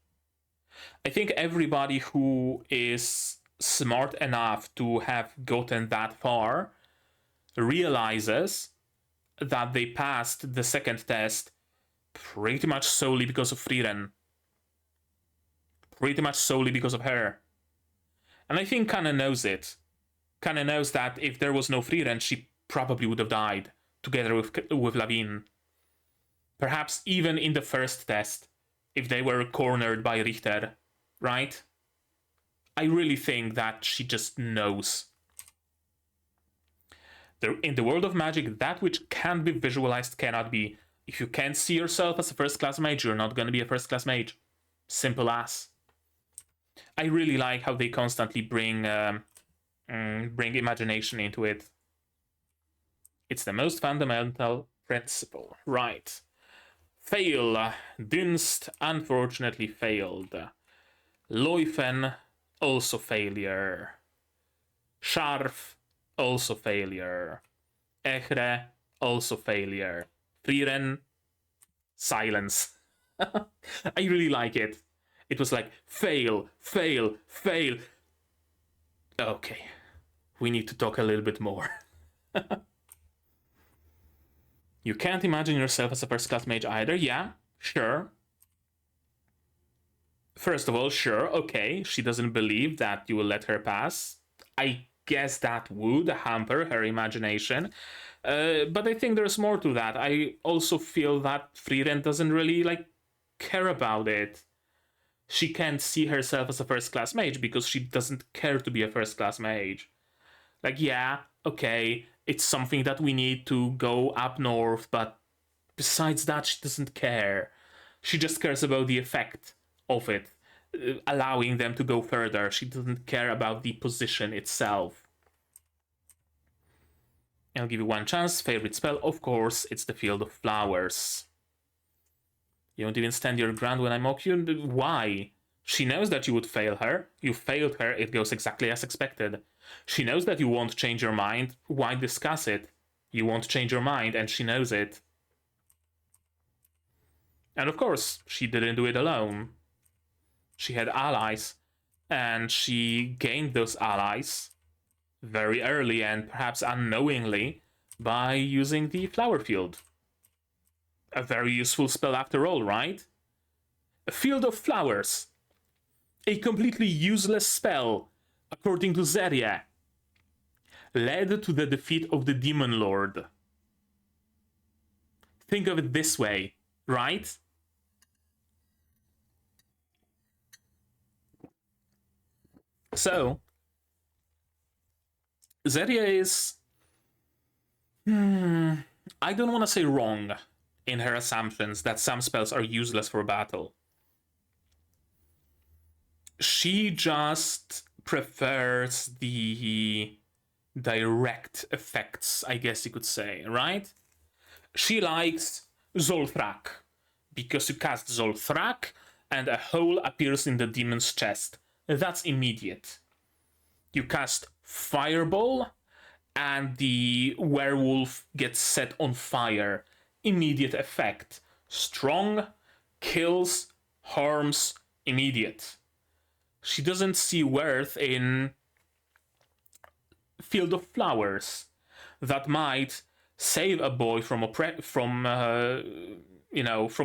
Speaker 1: I think everybody who is smart enough to have gotten that far realizes that they passed the second test pretty much solely because of Frieren. Pretty much solely because of her. And I think Kana knows it. Kana knows that if there was no Frieren, she probably would have died together with Lavigne. Perhaps even in the first test, if they were cornered by Richter, right? I really think that she just knows. In the world of magic, that which can be visualized cannot be. If you can't see yourself as a first-class mage, you're not going to be a first-class mage. Simple as. I really like how they constantly bring imagination into it. It's the most fundamental principle. Right. Fail. Dunst unfortunately failed. Leuven, also failure. Scharf, also failure. Egre, also failure. Frieren, silence. I really like it. It was like, fail, fail, fail. Okay, we need to talk a little bit more. You can't imagine yourself as a first-class mage either? Yeah, sure. First of all, sure, okay, she doesn't believe that you will let her pass. I guess that would hamper her imagination. But I think there's more to that. I also feel that Frieren doesn't really, care about it. She can't see herself as a first-class mage because she doesn't care to be a first-class mage. Yeah, okay, it's something that we need to go up north, but besides that, she doesn't care. She just cares about the effect of it, allowing them to go further. She doesn't care about the position itself. I'll give you one chance. Favorite spell, of course, it's the Field of Flowers. You don't even stand your ground when I mock you? Why? She knows that you would fail her. You failed her, it goes exactly as expected. She knows that you won't change your mind. Why discuss it? You won't change your mind, and she knows it. And of course, she didn't do it alone. She had allies, and she gained those allies very early and perhaps unknowingly by using the Flower Field. A very useful spell after all, right? A Field of Flowers. A completely useless spell, according to Serie, led to the defeat of the Demon Lord. Think of it this way, right? So, Serie is... I don't want to say wrong in her assumptions that some spells are useless for battle. She just prefers the direct effects, I guess you could say, right? She likes Zolthrak, because you cast Zolthrak and a hole appears in the demon's chest. That's immediate. You cast Fireball and the werewolf gets set on fire. Immediate effect. Strong, kills, harms, immediate. She doesn't see worth in Field of Flowers that might save a boy from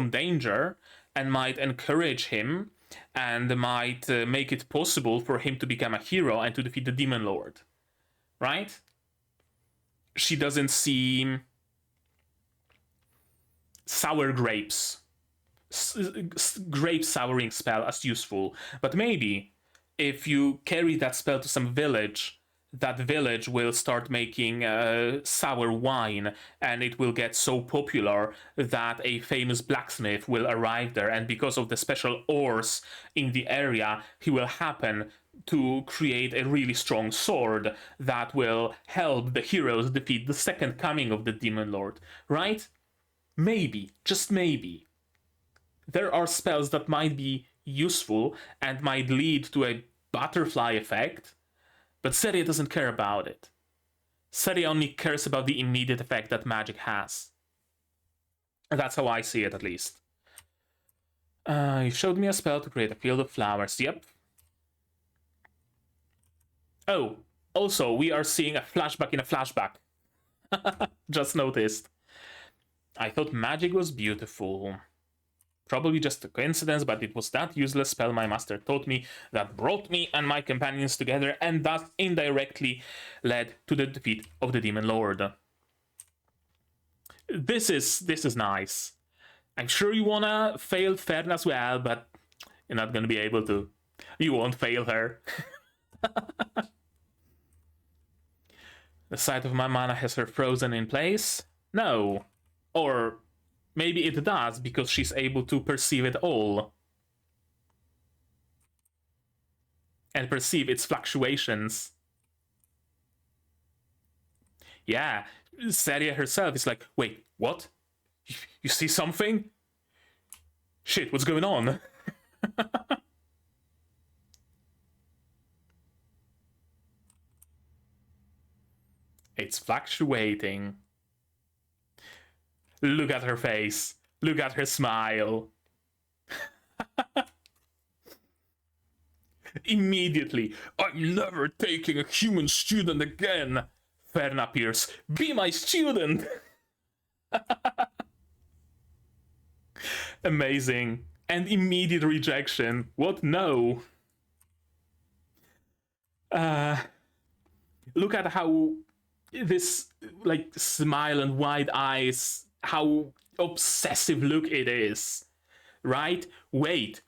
Speaker 1: danger and might encourage him and might make it possible for him to become a hero and to defeat the Demon Lord, right? She doesn't see sour grapes, grape souring spell as useful, but maybe if you carry that spell to some village, that village will start making sour wine, and it will get so popular that a famous blacksmith will arrive there, and because of the special ores in the area, he will happen to create a really strong sword that will help the heroes defeat the second coming of the Demon Lord, right? Maybe, just maybe. There are spells that might be useful and might lead to a butterfly effect, but Serie doesn't care about it. Serie only cares about the immediate effect that magic has. And that's how I see it, at least. You showed me a spell to create a field of flowers. Yep. Oh, also, we are seeing a flashback in a flashback. Just noticed. I thought magic was beautiful. Probably just a coincidence, but it was that useless spell my master taught me that brought me and my companions together and thus indirectly led to the defeat of the Demon Lord. This is nice. I'm sure you wanna fail Fern as well, but you're not gonna be able to. You won't fail her. The sight of my mana has her frozen in place? No. Or maybe it does, because she's able to perceive it all. And perceive its fluctuations. Yeah, Serie herself is like, wait, what? You see something? Shit, what's going on? It's fluctuating. Look at her face. Look at her smile. Immediately, I'm never taking a human student again. Fern appears. Be my student. Amazing. And immediate rejection. What? No. Look at how this, like, smile and wide eyes, how obsessive look it is. Right? Wait.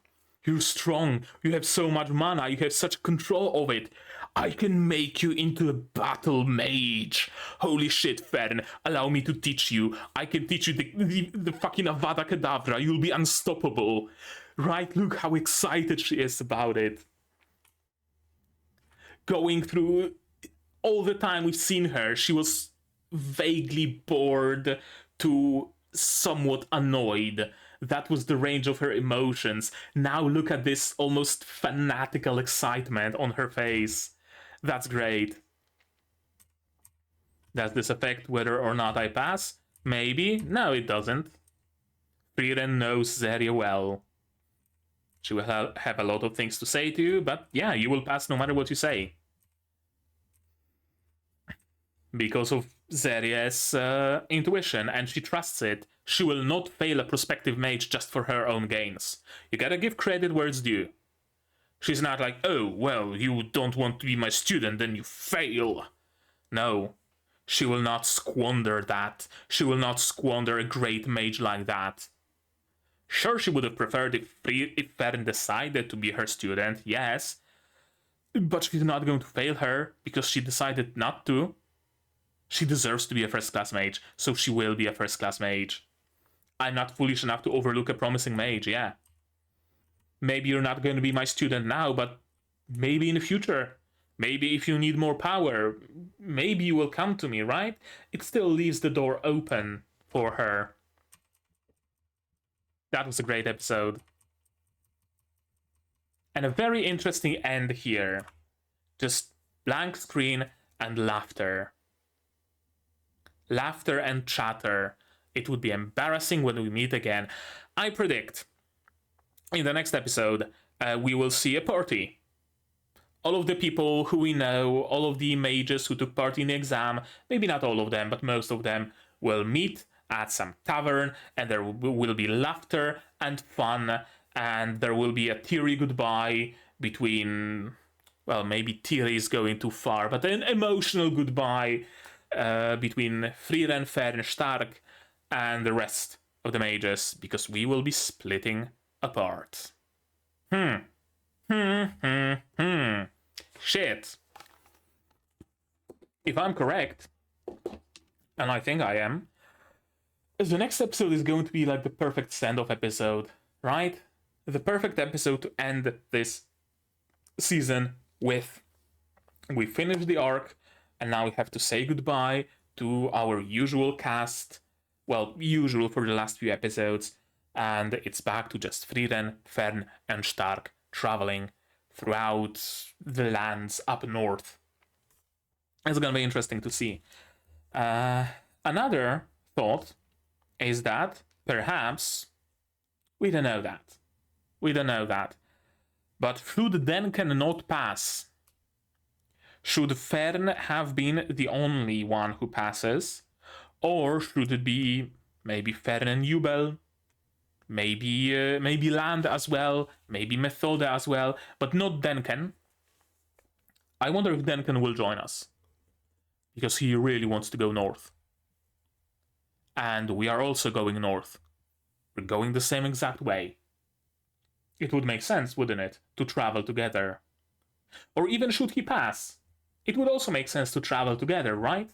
Speaker 1: You're strong. You have so much mana. You have such control of it. I can make you into a battle mage. Holy shit, Fern. Allow me to teach you. I can teach you the fucking Avada Kedavra. You'll be unstoppable. Right? Look how excited she is about it. Going through all the time we've seen her, she was vaguely bored to somewhat annoyed. That was the range of her emotions. Now look at this almost fanatical excitement on her face. That's great. Does this affect whether or not I pass? Maybe. No, it doesn't. Frieren knows Serie well. She will have a lot of things to say to you, but yeah, you will pass no matter what you say. Because of Serie's intuition, and she trusts it, she will not fail a prospective mage just for her own gains. You gotta give credit where it's due. She's not like, oh, well, you don't want to be my student, then you fail. No. She will not squander that. She will not squander a great mage like that. Sure, she would have preferred if Fern decided to be her student, yes. But she's not going to fail her, because she decided not to. She deserves to be a first-class mage, so she will be a first-class mage. I'm not foolish enough to overlook a promising mage, yeah. Maybe you're not going to be my student now, but maybe in the future. Maybe if you need more power, maybe you will come to me, right? It still leaves the door open for her. That was a great episode. And a very interesting end here. Just blank screen and laughter. Laughter and chatter. It would be embarrassing when we meet again. I predict in the next episode, we will see a party. All of the people who we know, all of the mages who took part in the exam, maybe not all of them, but most of them, will meet at some tavern, and there will be laughter and fun, and there will be a teary goodbye between, well, maybe teary is going too far, but an emotional goodbye between Frieren, Fern, Stark, and the rest of the mages, because we will be splitting apart. Shit. If I'm correct, and I think I am, the next episode is going to be like the perfect send-off episode, right? The perfect episode to end this season with. We finished the arc, and now we have to say goodbye to our usual cast. Well, usual for the last few episodes. And it's back to just Frieren, Fern, and Stark traveling throughout the lands up north. It's gonna be interesting to see. Another thought is that perhaps we don't know that. We don't know that. But should Denken not pass? Should Frieren have been the only one who passes? Or should it be maybe Frieren and Jubel? Maybe Land as well, maybe Methode as well, but not Denken. I wonder if Denken will join us, because he really wants to go north. And we are also going north. We're going the same exact way. It would make sense, wouldn't it, to travel together? Or even should he pass? It would also make sense to travel together, right?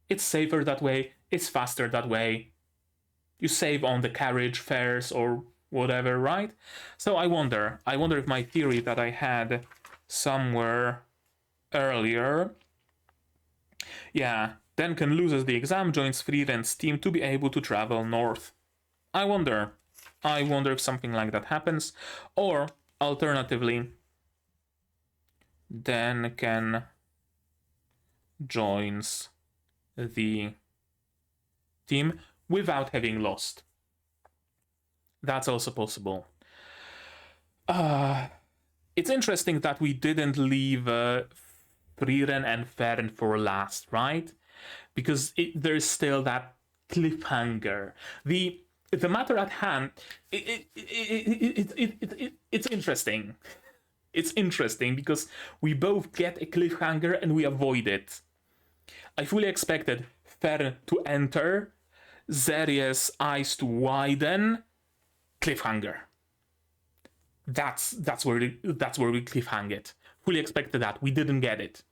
Speaker 1: It's safer that way, it's faster that way. You save on the carriage fares or whatever, right? So I wonder if my theory that I had somewhere earlier, yeah, Denken loses the exam, joins Frieren's team to be able to travel north. I wonder if something like that happens, or alternatively, Denken joins the team without having lost. That's also possible. It's interesting that we didn't leave Frieren and Frieren for last, right? Because there's still that cliffhanger. The matter at hand, it's interesting. It's interesting because we both get a cliffhanger and we avoid it. I fully expected Frieren to enter, Serie's eyes to widen, cliffhanger. That's where we cliffhang it. Fully expected that. We didn't get it.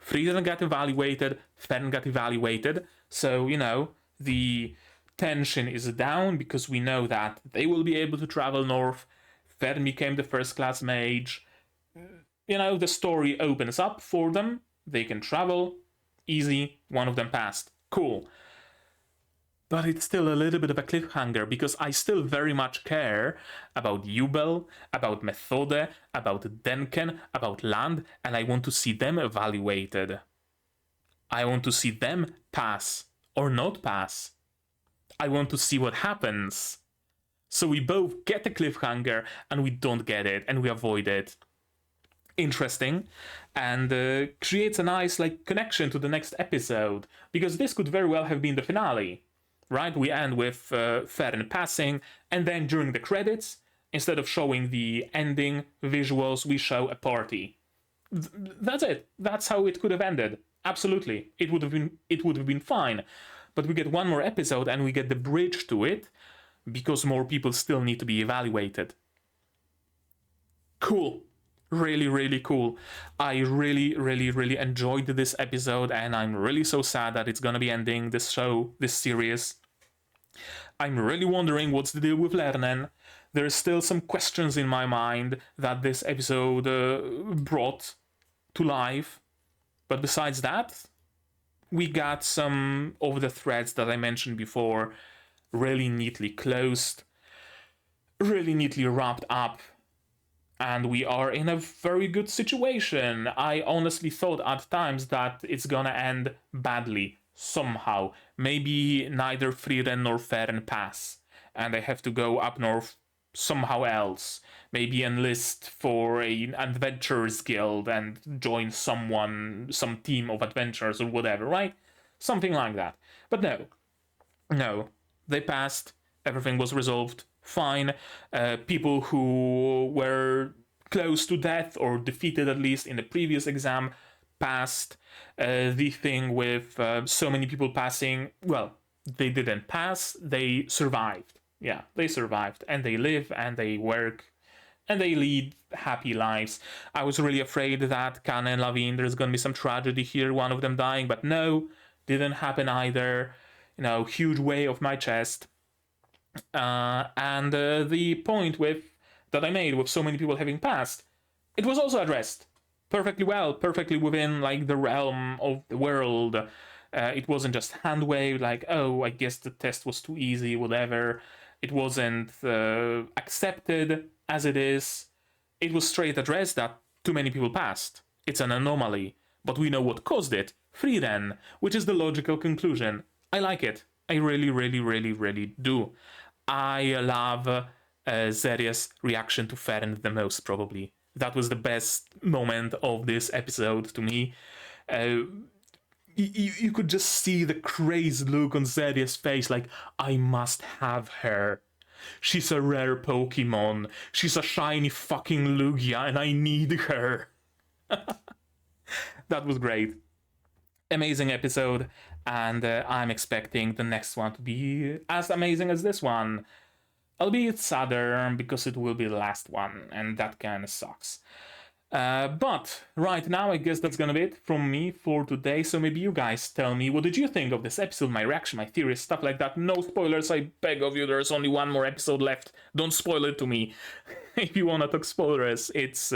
Speaker 1: Frieren got evaluated, Frieren got evaluated, so, you know, the tension is down because we know that they will be able to travel north. Frieren became the first class mage. You know, the story opens up for them. They can travel. Easy. One of them passed. Cool. But it's still a little bit of a cliffhanger because I still very much care about Jubel, about Methode, about Denken, about Land, and I want to see them evaluated. I want to see them pass or not pass. I want to see what happens. So we both get a cliffhanger and we don't get it and we avoid it. Interesting, and creates a nice connection to the next episode, because this could very well have been the finale. Right, we end with Frieren passing, and then during the credits, instead of showing the ending visuals, we show a party. That's it. That's how it could have ended. Absolutely, it would have been fine. But we get one more episode, and we get the bridge to it, because more people still need to be evaluated. Cool. Really, really cool. I really, really, really enjoyed this episode, and I'm really so sad that it's gonna be ending this show, this series. I'm really wondering what's the deal with Lernen. There's still some questions in my mind that this episode brought to life. But besides that, we got some of the threads that I mentioned before really neatly closed, really neatly wrapped up. And we are in a very good situation. I honestly thought at times that it's gonna end badly, somehow. Maybe neither Frieren nor Frieren pass, and I have to go up north somehow else. Maybe enlist for an adventurers guild and join some team of adventurers or whatever, right? Something like that. But no, they passed, everything was resolved. Fine. People who were close to death or defeated at least in the previous exam passed. The thing with so many people passing, well, they didn't pass, they survived. Yeah, they survived, and they live and they work and they lead happy lives. I was really afraid that Kana and Lavine, there's gonna be some tragedy here, one of them dying, but no, didn't happen either. You know, huge weight off my chest. And the point that I made with so many people having passed, it was also addressed perfectly well, perfectly within the realm of the world. It wasn't just hand waved oh, I guess the test was too easy, whatever. It wasn't accepted as it is. It was straight addressed that too many people passed. It's an anomaly, but we know what caused it. Frieren, which is the logical conclusion. I like it. I really, really, really, really do. I love Serie's reaction to Frieren the most, probably. That was the best moment of this episode to me. You could just see the crazed look on Serie's face, like, I must have her. She's a rare Pokemon. She's a shiny fucking Lugia, and I need her. That was great. Amazing episode, and I'm expecting the next one to be as amazing as this one. Albeit sadder, because it will be the last one, and that kinda sucks. But right now, I guess that's gonna be it from me for today. So maybe you guys tell me, what did you think of this episode, my reaction, my theories, stuff like that. No spoilers, I beg of you, there's only one more episode left. Don't spoil it to me. If you wanna talk spoilers, it's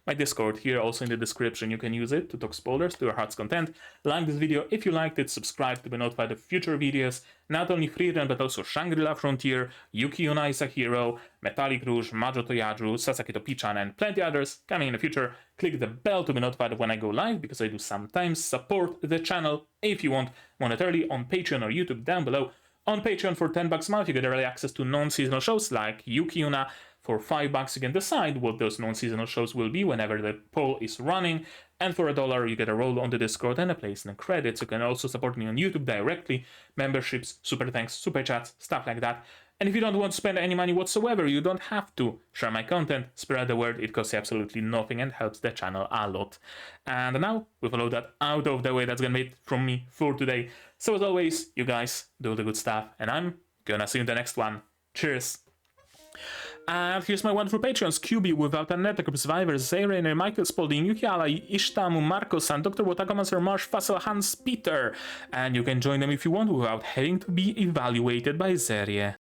Speaker 1: my Discord here, also in the description. You can use it to talk spoilers to your heart's content. Like this video if you liked it, subscribe to be notified of future videos. Not only Frieren, but also Shangri-La Frontier, Yuki Yuna is a hero, Metallic Rouge, Majo to Yaju, Sasaki to Pichan, and plenty others coming in the future. Click the bell to be notified when I go live, because I do sometimes support the channel if you want monetarily on Patreon or YouTube down below. On Patreon for $10 a month, you get early access to non-seasonal shows like Yuki Yuna. For $5, you can decide what those non-seasonal shows will be whenever the poll is running. And for $1, you get a role on the Discord and a place in the credits. You can also support me on YouTube directly. Memberships, super thanks, super chats, stuff like that. And if you don't want to spend any money whatsoever, you don't have to. Share my content, spread the word, it costs you absolutely nothing and helps the channel a lot. And now, with all of that out of the way, that's gonna be it from me for today. So as always, you guys do the good stuff, and I'm gonna see you in the next one. Cheers! And here's my wonderful Patreons: QB, Without a Network, Survivor, Serie, Michael Spalding, Yuki Alai, Ishtamu, Marcos, and Dr. Watakaman, Marsh, Fassel, Hans, Peter. And you can join them if you want without having to be evaluated by Serie.